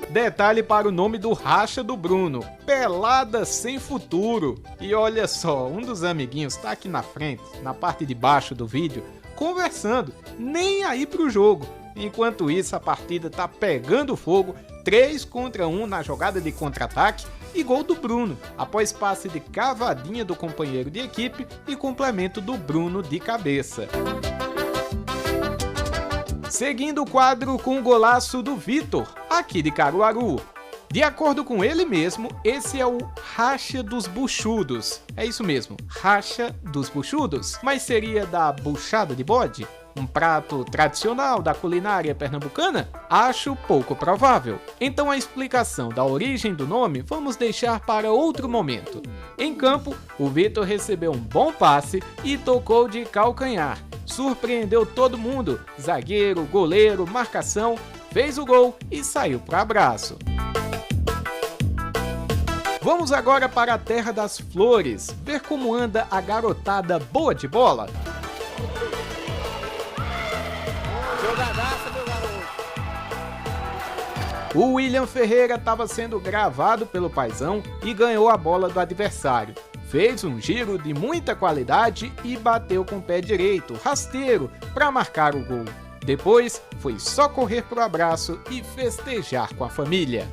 Detalhe para o nome do racha do Bruno, Pelada Sem Futuro. E olha só, um dos amiguinhos está aqui na frente, na parte de baixo do vídeo, conversando, nem aí pro jogo. Enquanto isso, a partida tá pegando fogo, 3 contra 1 na jogada de contra-ataque e gol do Bruno, após passe de cavadinha do companheiro de equipe e complemento do Bruno de cabeça. Seguindo o quadro com o golaço do Vitor, aqui de Caruaru. De acordo com ele mesmo, esse é o racha dos buchudos. É isso mesmo, racha dos buchudos. Mas seria da buchada de bode? Um prato tradicional da culinária pernambucana? Acho pouco provável. Então a explicação da origem do nome vamos deixar para outro momento. Em campo, o Vitor recebeu um bom passe e tocou de calcanhar. Surpreendeu todo mundo, zagueiro, goleiro, marcação, fez o gol e saiu para abraço. Vamos agora para a Terra das Flores, ver como anda a garotada boa de bola. O William Ferreira estava sendo gravado pelo paizão e ganhou a bola do adversário. Fez um giro de muita qualidade e bateu com o pé direito, rasteiro, para marcar o gol. Depois, foi só correr pro abraço e festejar com a família.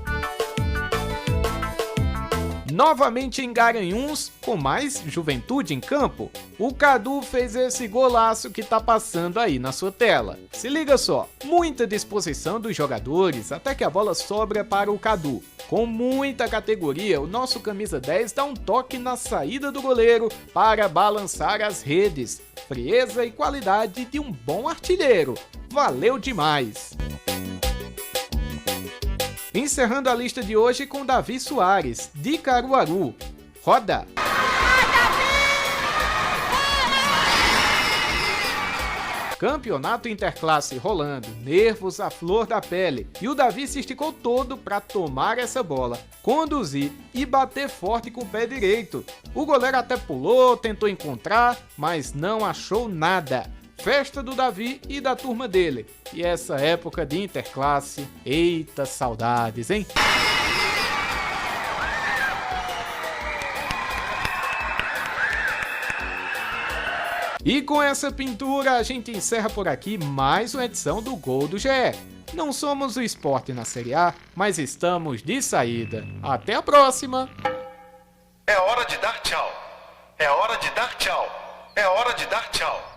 Novamente em Garanhuns, com mais juventude em campo, o Cadu fez esse golaço que tá passando aí na sua tela. Se liga só, muita disposição dos jogadores até que a bola sobra para o Cadu. Com muita categoria, o nosso camisa 10 dá um toque na saída do goleiro para balançar as redes. Frieza e qualidade de um bom artilheiro. Valeu demais! Encerrando a lista de hoje com Davi Soares, de Caruaru. Roda! Campeonato Interclasse rolando, nervos à flor da pele, e o Davi se esticou todo para tomar essa bola, conduzir e bater forte com o pé direito. O goleiro até pulou, tentou encontrar, mas não achou nada. Festa do Davi e da turma dele. E essa época de Interclasse, eita saudades, hein? E com essa pintura a gente encerra por aqui mais uma edição do Gol do GE. Não somos o esporte na Série A, mas estamos de saída. Até a próxima! É hora de dar tchau. É hora de dar tchau. É hora de dar tchau.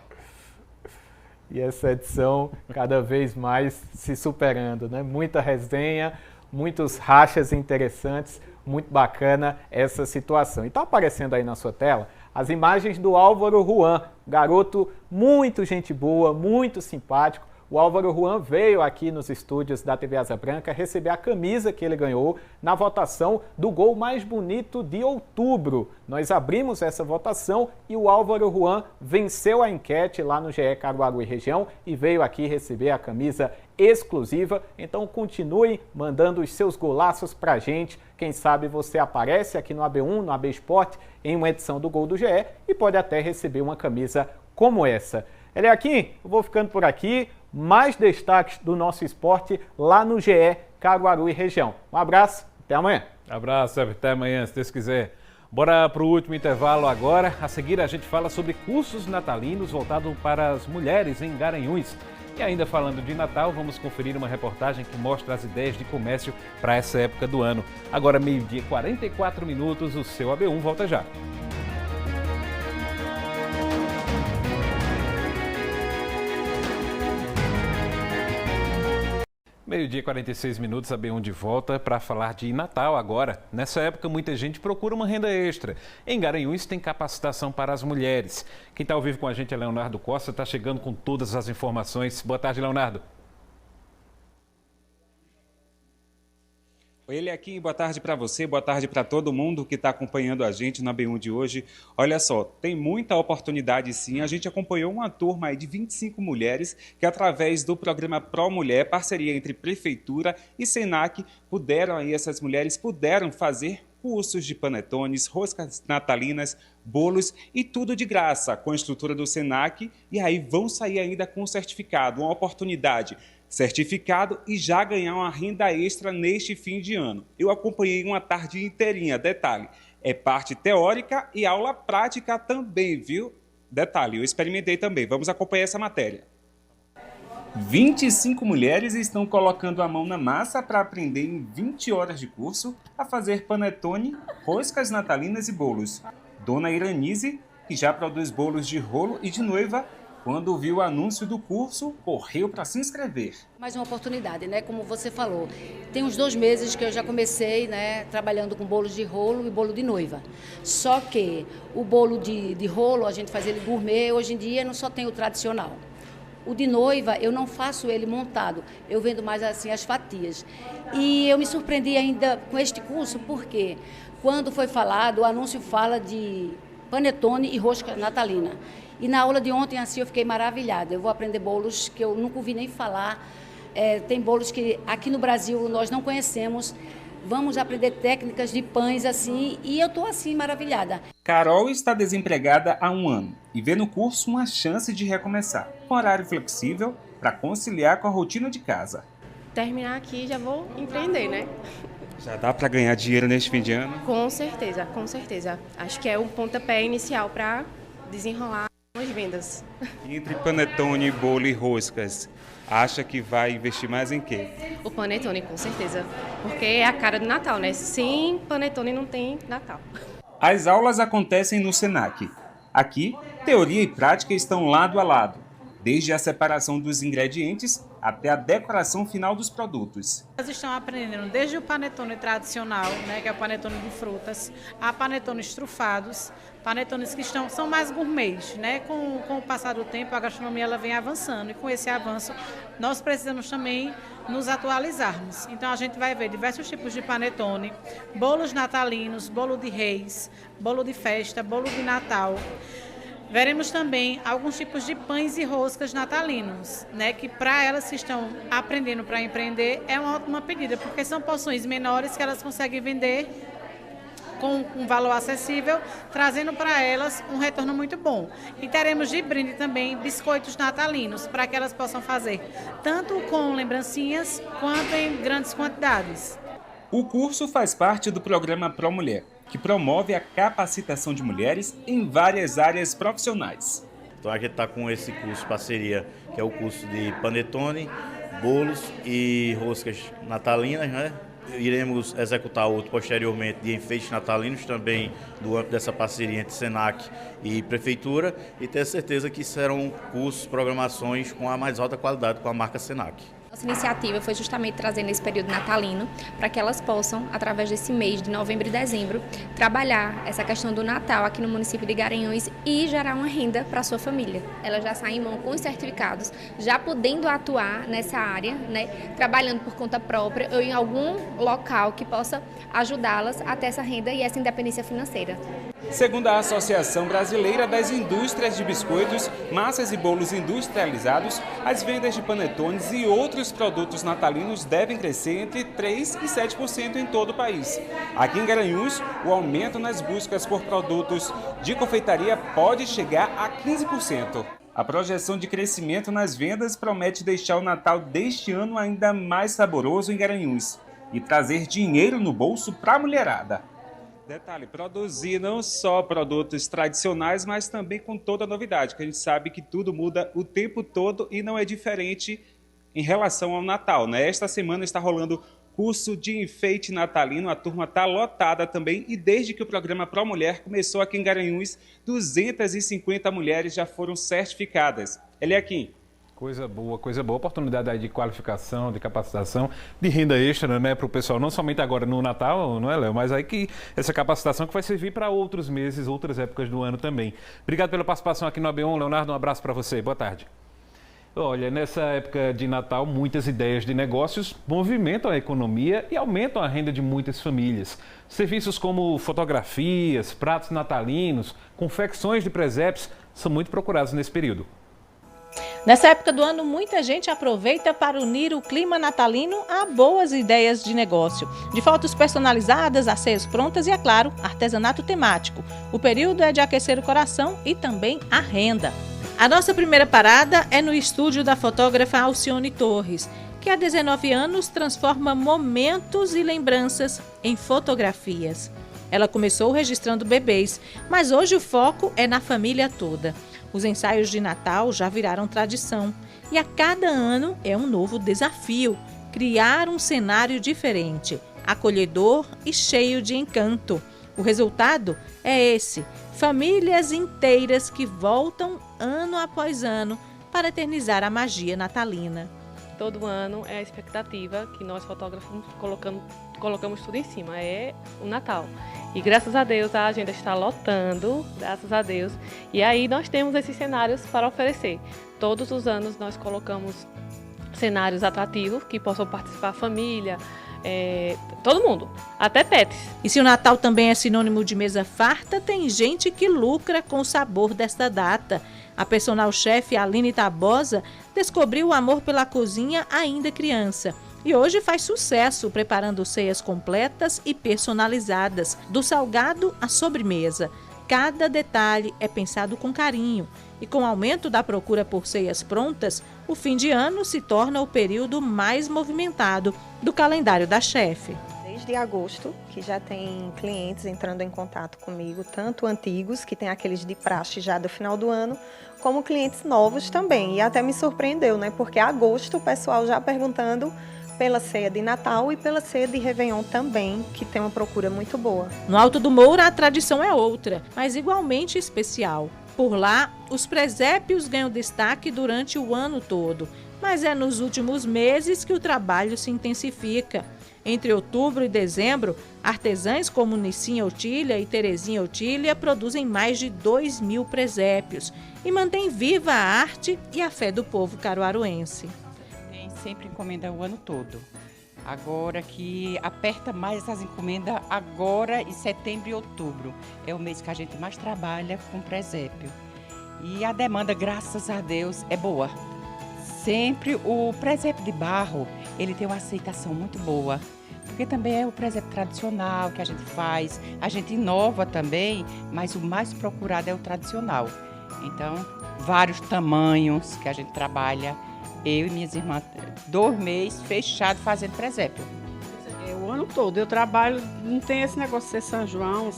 E essa edição cada vez mais se superando, né? Muita resenha, muitos rachas interessantes, muito bacana essa situação. E tá aparecendo aí na sua tela as imagens do Álvaro Juan, garoto muito gente boa, muito simpático. O Álvaro Juan veio aqui nos estúdios da TV Asa Branca receber a camisa que ele ganhou na votação do gol mais bonito de outubro. Nós abrimos essa votação e o Álvaro Juan venceu a enquete lá no GE Caruaru e região e veio aqui receber a camisa exclusiva. Então continue mandando os seus golaços pra gente. Quem sabe você aparece aqui no AB1, no AB Esporte, em uma edição do Gol do GE e pode até receber uma camisa como essa. Eliakim, eu vou ficando por aqui. Mais destaques do nosso esporte lá no GE Caruaru e região. Um abraço, até amanhã. Abraço, até amanhã, se Deus quiser. Bora para o último intervalo agora. A seguir a gente fala sobre cursos natalinos voltados para as mulheres em Garanhuns. E ainda falando de Natal, vamos conferir uma reportagem que mostra as ideias de comércio para essa época do ano. Agora, meio-dia, 44 minutos, o seu AB1 volta já. Meio-dia, 46 minutos, a B1 de volta para falar de Natal agora. Nessa época, muita gente procura uma renda extra. Em Garanhuns tem capacitação para as mulheres. Quem está ao vivo com a gente é Leonardo Costa, está chegando com todas as informações. Boa tarde, Leonardo. Oi, Eliakim, boa tarde para você, boa tarde para todo mundo que está acompanhando a gente na B1 de hoje. Olha só, tem muita oportunidade sim, a gente acompanhou uma turma aí de 25 mulheres que através do programa Pro Mulher, parceria entre Prefeitura e Senac, essas mulheres puderam fazer cursos de panetones, roscas natalinas, bolos e tudo de graça com a estrutura do Senac e aí vão sair ainda com certificado, uma oportunidade. Certificado e já ganhar uma renda extra neste fim de ano. Eu acompanhei uma tarde inteirinha, detalhe, é parte teórica e aula prática também, viu? Detalhe, eu experimentei também, vamos acompanhar essa matéria. 25 mulheres estão colocando a mão na massa para aprender em 20 horas de curso a fazer panetone, roscas natalinas e bolos. Dona Iranise, que já produz bolos de rolo e de noiva, quando viu o anúncio do curso, correu para se inscrever. Mais uma oportunidade, né? Como você falou. Tem uns 2 meses que eu já comecei, né, trabalhando com bolos de rolo e bolo de noiva. Só que o bolo de rolo, a gente faz ele gourmet, hoje em dia não só tem o tradicional. O de noiva, eu não faço ele montado, eu vendo mais assim as fatias. E eu me surpreendi ainda com este curso, porque quando foi falado, o anúncio fala de panetone e rosca natalina. E na aula de ontem, assim, eu fiquei maravilhada. Eu vou aprender bolos que eu nunca ouvi nem falar. Tem bolos que aqui no Brasil nós não conhecemos. Vamos aprender técnicas de pães, assim, e eu estou, assim, maravilhada. Carol está desempregada há 1 ano e vê no curso uma chance de recomeçar, com horário flexível para conciliar com a rotina de casa. terminar aqui já vou empreender, né? Já dá para ganhar dinheiro neste fim de ano? Com certeza, com certeza. Acho que é o pontapé inicial para desenrolar as vendas. Entre panetone, bolo e roscas, acha que vai investir mais em quê? O panetone, com certeza. Porque é a cara do Natal, né? Sem panetone não tem Natal. As aulas acontecem no SENAC. Aqui, teoria e prática estão lado a lado, desde a separação dos ingredientes até a decoração final dos produtos. Elas estão aprendendo desde o panetone tradicional, né, que é o panetone de frutas, a panetones trufados, panetones que são mais gourmets, né? Com o passar do tempo, a gastronomia ela vem avançando e com esse avanço nós precisamos também nos atualizarmos. Então a gente vai ver diversos tipos de panetone, bolos natalinos, bolo de reis, bolo de festa, bolo de Natal. Veremos também alguns tipos de pães e roscas natalinos, né, que para elas que estão aprendendo para empreender é uma ótima pedida, porque são porções menores que elas conseguem vender com um valor acessível, trazendo para elas um retorno muito bom. E teremos de brinde também biscoitos natalinos, para que elas possam fazer tanto com lembrancinhas quanto em grandes quantidades. O curso faz parte do programa ProMulher, que promove a capacitação de mulheres em várias áreas profissionais. Então a gente está com esse curso parceria, que é o curso de panetone, bolos e roscas natalinas, né? Iremos executar outro posteriormente de enfeites natalinos, também do âmbito dessa parceria entre SENAC e Prefeitura, e ter certeza que serão cursos, programações com a mais alta qualidade com a marca SENAC. Nossa iniciativa foi justamente trazendo esse período natalino para que elas possam, através desse mês de novembro e dezembro, trabalhar essa questão do Natal aqui no município de Garanhuns e gerar uma renda para a sua família. Elas já saem em mão com os certificados, já podendo atuar nessa área, né, trabalhando por conta própria ou em algum local que possa ajudá-las a ter essa renda e essa independência financeira. Segundo a Associação Brasileira das Indústrias de Biscoitos, Massas e Bolos Industrializados, as vendas de panetones e outros produtos natalinos devem crescer entre 3% e 7% em todo o país. Aqui em Garanhuns, o aumento nas buscas por produtos de confeitaria pode chegar a 15%. A projeção de crescimento nas vendas promete deixar o Natal deste ano ainda mais saboroso em Garanhuns e trazer dinheiro no bolso para a mulherada. Detalhe, produzir não só produtos tradicionais, mas também com toda a novidade, que a gente sabe que tudo muda o tempo todo e não é diferente em relação ao Natal, né? Esta semana está rolando curso de enfeite natalino, a turma está lotada também e desde que o programa ProMulher começou aqui em Garanhuns, 250 mulheres já foram certificadas. Eliakim. Coisa boa, oportunidade aí de qualificação, de capacitação, de renda extra, né, para o pessoal, não somente agora no Natal, não é, Léo, mas aí que essa capacitação que vai servir para outros meses, outras épocas do ano também. Obrigado pela participação aqui no AB1, Leonardo, um abraço para você, boa tarde. Olha, nessa época de Natal, muitas ideias de negócios movimentam a economia e aumentam a renda de muitas famílias. Serviços como fotografias, pratos natalinos, confecções de presépios são muito procurados nesse período. Nessa época do ano, muita gente aproveita para unir o clima natalino a boas ideias de negócio. De fotos personalizadas, a ceias prontas e, é claro, artesanato temático. O período é de aquecer o coração e também a renda. A nossa primeira parada é no estúdio da fotógrafa Alcione Torres, que há 19 anos transforma momentos e lembranças em fotografias. Ela começou registrando bebês, mas hoje o foco é na família toda. Os ensaios de Natal já viraram tradição e a cada ano é um novo desafio, criar um cenário diferente, acolhedor e cheio de encanto. O resultado é esse, famílias inteiras que voltam ano após ano para eternizar a magia natalina. Todo ano é a expectativa que nós fotógrafos colocamos tudo em cima, é o Natal. E graças a Deus a agenda está lotando, graças a Deus. E aí nós temos esses cenários para oferecer. Todos os anos nós colocamos cenários atrativos que possam participar a família, todo mundo, até pets. E se o Natal também é sinônimo de mesa farta, tem gente que lucra com o sabor desta data. A personal chefe Aline Tabosa descobriu o amor pela cozinha ainda criança. E hoje faz sucesso preparando ceias completas e personalizadas, do salgado à sobremesa. Cada detalhe é pensado com carinho E com o aumento da procura por ceias prontas, o fim de ano se torna o período mais movimentado do calendário da chefe. Desde agosto, que já tem clientes entrando em contato comigo, tanto antigos, que tem aqueles de praxe já do final do ano, como clientes novos também. E até me surpreendeu, né? Porque agosto o pessoal já perguntando pela ceia de Natal e pela ceia de Réveillon também, que tem uma procura muito boa. No Alto do Moura a tradição é outra, mas igualmente especial. Por lá, os presépios ganham destaque durante o ano todo, mas é nos últimos meses que o trabalho se intensifica. Entre outubro e dezembro, artesãs como Nicinha Otília e Terezinha Otília produzem mais de 2.000 presépios e mantêm viva a arte e a fé do povo caruaruense. Tem sempre encomenda o ano todo. Agora que aperta mais essas encomendas, agora em setembro e outubro. É o mês que a gente mais trabalha com presépio. E a demanda, graças a Deus, é boa. Sempre o presépio de barro, ele tem uma aceitação muito boa. Porque também é o presépio tradicional que a gente faz. A gente inova também, mas o mais procurado é o tradicional. Então, vários tamanhos que a gente trabalha. Eu e minhas irmãs, 2 meses fechado fazendo presépio. O ano todo eu trabalho, não tem esse negócio de ser São João,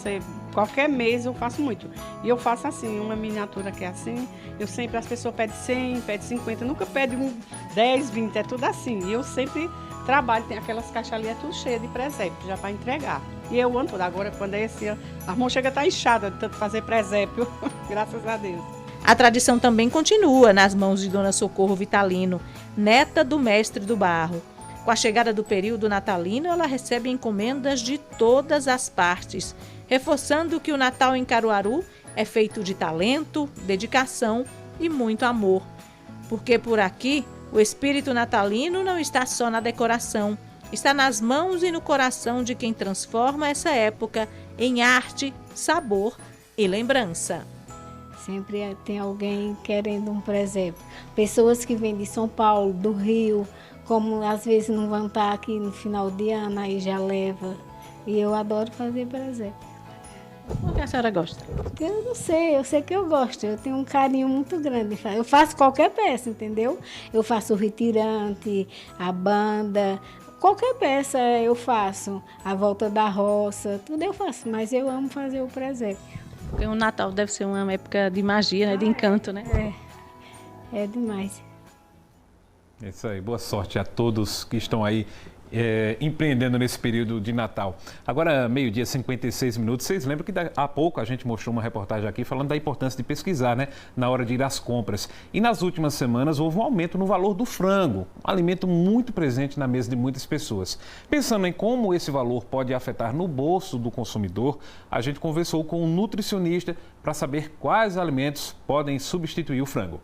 qualquer mês eu faço muito. E eu faço assim, uma miniatura que é assim, eu sempre, as pessoas pedem 100, pedem 50, nunca pedem 10, 20, é tudo assim. E eu sempre trabalho, tem aquelas caixas ali, é tudo cheio de presépio, já para entregar. E eu o ano todo, agora quando é esse ano, a mão chega a estar inchada de tanto fazer presépio, graças a Deus. A tradição também continua nas mãos de Dona Socorro Vitalino, neta do mestre do barro. Com a chegada do período natalino, ela recebe encomendas de todas as partes, reforçando que o Natal em Caruaru é feito de talento, dedicação e muito amor. Porque por aqui, o espírito natalino não está só na decoração, está nas mãos e no coração de quem transforma essa época em arte, sabor e lembrança. Sempre tem alguém querendo um presépio. Pessoas que vêm de São Paulo, do Rio, como às vezes não vão estar aqui no final de ano, aí já leva. E eu adoro fazer presépio. Por que a senhora gosta? Eu não sei, eu sei que eu gosto. Eu tenho um carinho muito grande. Eu faço qualquer peça, entendeu? Eu faço o retirante, a banda, qualquer peça eu faço. A volta da roça, tudo eu faço. Mas eu amo fazer o presépio. Porque o Natal deve ser uma época de magia, né? De encanto, né? É demais. É isso aí, boa sorte a todos que estão aí empreendendo nesse período de Natal. Agora, 12h56, vocês lembram que há pouco a gente mostrou uma reportagem aqui falando da importância de pesquisar, né, na hora de ir às compras. E nas últimas semanas houve um aumento no valor do frango, um alimento muito presente na mesa de muitas pessoas. Pensando em como esse valor pode afetar no bolso do consumidor, a gente conversou com um nutricionista para saber quais alimentos podem substituir o frango.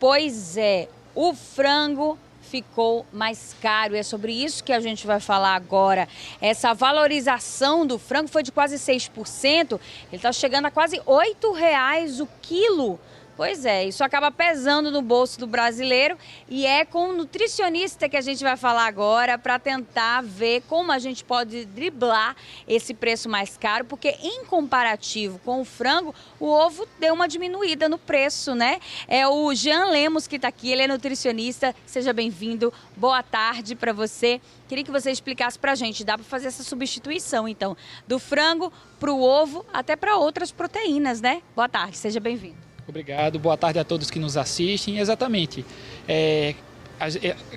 Pois é, o frango ficou mais caro. E é sobre isso que a gente vai falar agora. Essa valorização do frango foi de quase 6%. Ele está chegando a quase R$ 8,00 o quilo. Pois é, isso acaba pesando no bolso do brasileiro e é com o nutricionista que a gente vai falar agora para tentar ver como a gente pode driblar esse preço mais caro, porque em comparativo com o frango, o ovo deu uma diminuída no preço, né? É o Jean Lemos que está aqui, ele é nutricionista, seja bem-vindo, boa tarde para você. Queria que você explicasse para a gente, dá para fazer essa substituição, então, do frango para o ovo até para outras proteínas, né? Boa tarde, seja bem-vindo. Obrigado, boa tarde a todos que nos assistem. Exatamente, é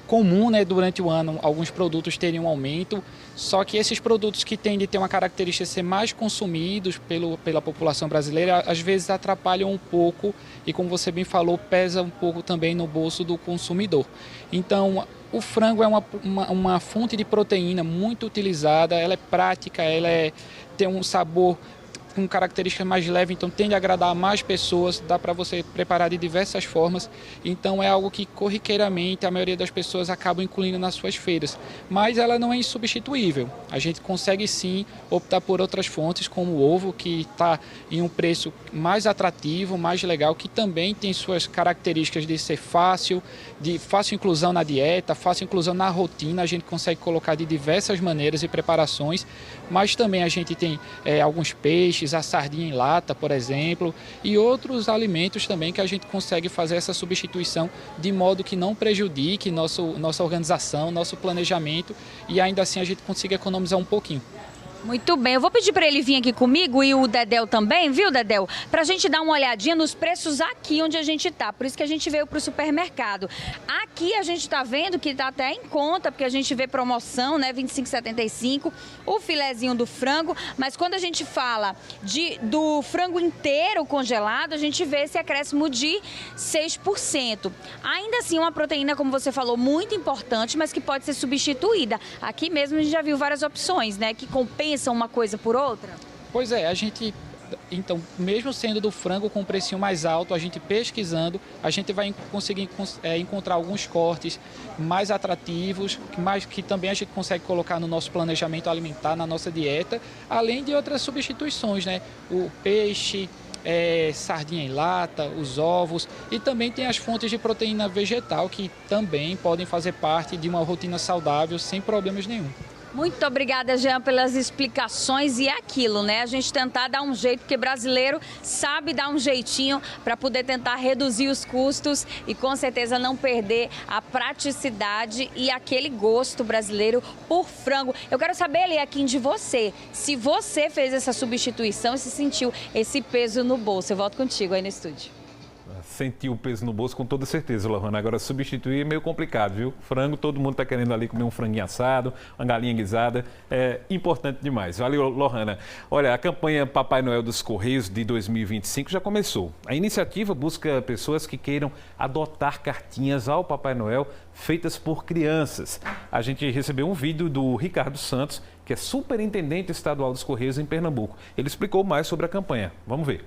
comum, né, durante o ano alguns produtos terem um aumento, só que esses produtos que tendem a ter uma característica de ser mais consumidos pela população brasileira, às vezes atrapalham um pouco e, como você bem falou, pesa um pouco também no bolso do consumidor. Então, o frango é uma fonte de proteína muito utilizada, ela é prática, tem um sabor com características mais leves, então tende a agradar mais pessoas, dá para você preparar de diversas formas, então é algo que corriqueiramente a maioria das pessoas acabam incluindo nas suas feiras, mas ela não é insubstituível, a gente consegue sim optar por outras fontes como o ovo, que está em um preço mais atrativo, mais legal, que também tem suas características de ser fácil, de fácil inclusão na dieta, fácil inclusão na rotina, a gente consegue colocar de diversas maneiras e preparações, mas também a gente tem alguns peixes, peixes, a sardinha em lata, por exemplo, e outros alimentos também que a gente consegue fazer essa substituição de modo que não prejudique nossa organização, nosso planejamento e ainda assim a gente consiga economizar um pouquinho. Muito bem, eu vou pedir para ele vir aqui comigo e o Dedéu também, viu, Dedéu? Para a gente dar uma olhadinha nos preços aqui onde a gente tá. Por isso que a gente veio para o supermercado. Aqui a gente tá vendo que tá até em conta, porque a gente vê promoção, né? R$25,75, o filezinho do frango. Mas quando a gente fala do frango inteiro congelado, a gente vê esse acréscimo de 6%. Ainda assim, uma proteína, como você falou, muito importante, mas que pode ser substituída. Aqui mesmo a gente já viu várias opções, né? Que compensam uma coisa por outra? Pois é, a gente, então, mesmo sendo do frango com um precinho mais alto, a gente pesquisando, a gente vai conseguir encontrar alguns cortes mais atrativos, que também a gente consegue colocar no nosso planejamento alimentar, na nossa dieta, além de outras substituições, né? O peixe, sardinha em lata, os ovos e também tem as fontes de proteína vegetal que também podem fazer parte de uma rotina saudável sem problemas nenhum. Muito obrigada, Jean, pelas explicações e aquilo, né? A gente tentar dar um jeito, porque brasileiro sabe dar um jeitinho para poder tentar reduzir os custos e com certeza não perder a praticidade e aquele gosto brasileiro por frango. Eu quero saber, Eliakim, de você, se você fez essa substituição e se sentiu esse peso no bolso. Eu volto contigo aí no estúdio. Sentiu o peso no bolso com toda certeza, Lohana. Agora, substituir é meio complicado, viu? Frango, todo mundo está querendo ali comer um franguinho assado, uma galinha guisada. É importante demais. Valeu, Lohana. Olha, a campanha Papai Noel dos Correios de 2025 já começou. A iniciativa busca pessoas que queiram adotar cartinhas ao Papai Noel feitas por crianças. A gente recebeu um vídeo do Ricardo Santos, que é superintendente estadual dos Correios em Pernambuco. Ele explicou mais sobre a campanha. Vamos ver.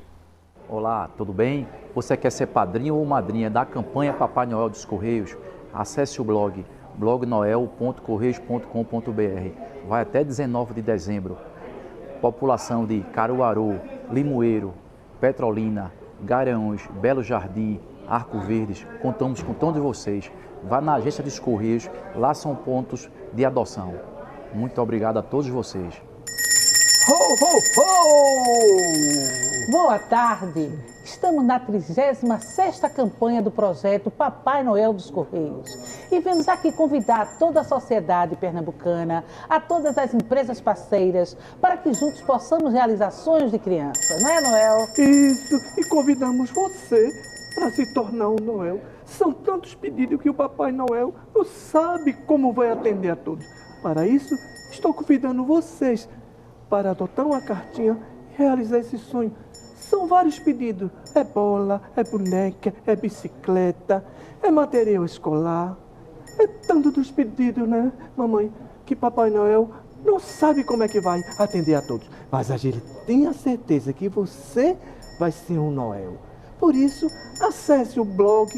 Olá, tudo bem? Você quer ser padrinho ou madrinha da campanha Papai Noel dos Correios? Acesse o blog blognoel.correios.com.br. Vai até 19 de dezembro. População de Caruaru, Limoeiro, Petrolina, Garanhuns, Belo Jardim, Arco Verdes, contamos com todos vocês. Vá na agência dos Correios, lá são pontos de adoção. Muito obrigado a todos vocês. Ho, ho, ho! Boa tarde! Estamos na 36ª campanha do projeto Papai Noel dos Correios e vamos aqui convidar toda a sociedade pernambucana, a todas as empresas parceiras, para que juntos possamos realizar sonhos de criança, não é, Noel? Isso, e convidamos você para se tornar um Noel. São tantos pedidos que o Papai Noel não sabe como vai atender a todos. Para isso, estou convidando vocês para adotar uma cartinha e realizar esse sonho. São vários pedidos. É bola, é boneca, é bicicleta, é material escolar. É tanto dos pedidos, né, mamãe, que Papai Noel não sabe como é que vai atender a todos. Mas a gente tem a certeza que você vai ser um Noel. Por isso, acesse o blog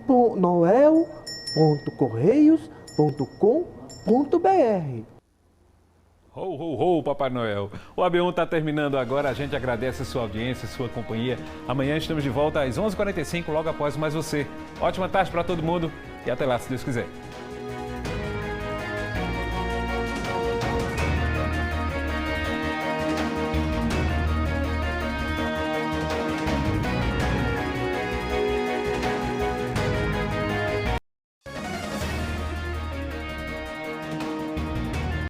noel.correios.com.br. Ho, ho, ho, Papai Noel. O AB1 está terminando agora. A gente agradece a sua audiência, a sua companhia. Amanhã estamos de volta às 11h45, logo após Mais Você. Ótima tarde para todo mundo e até lá, se Deus quiser.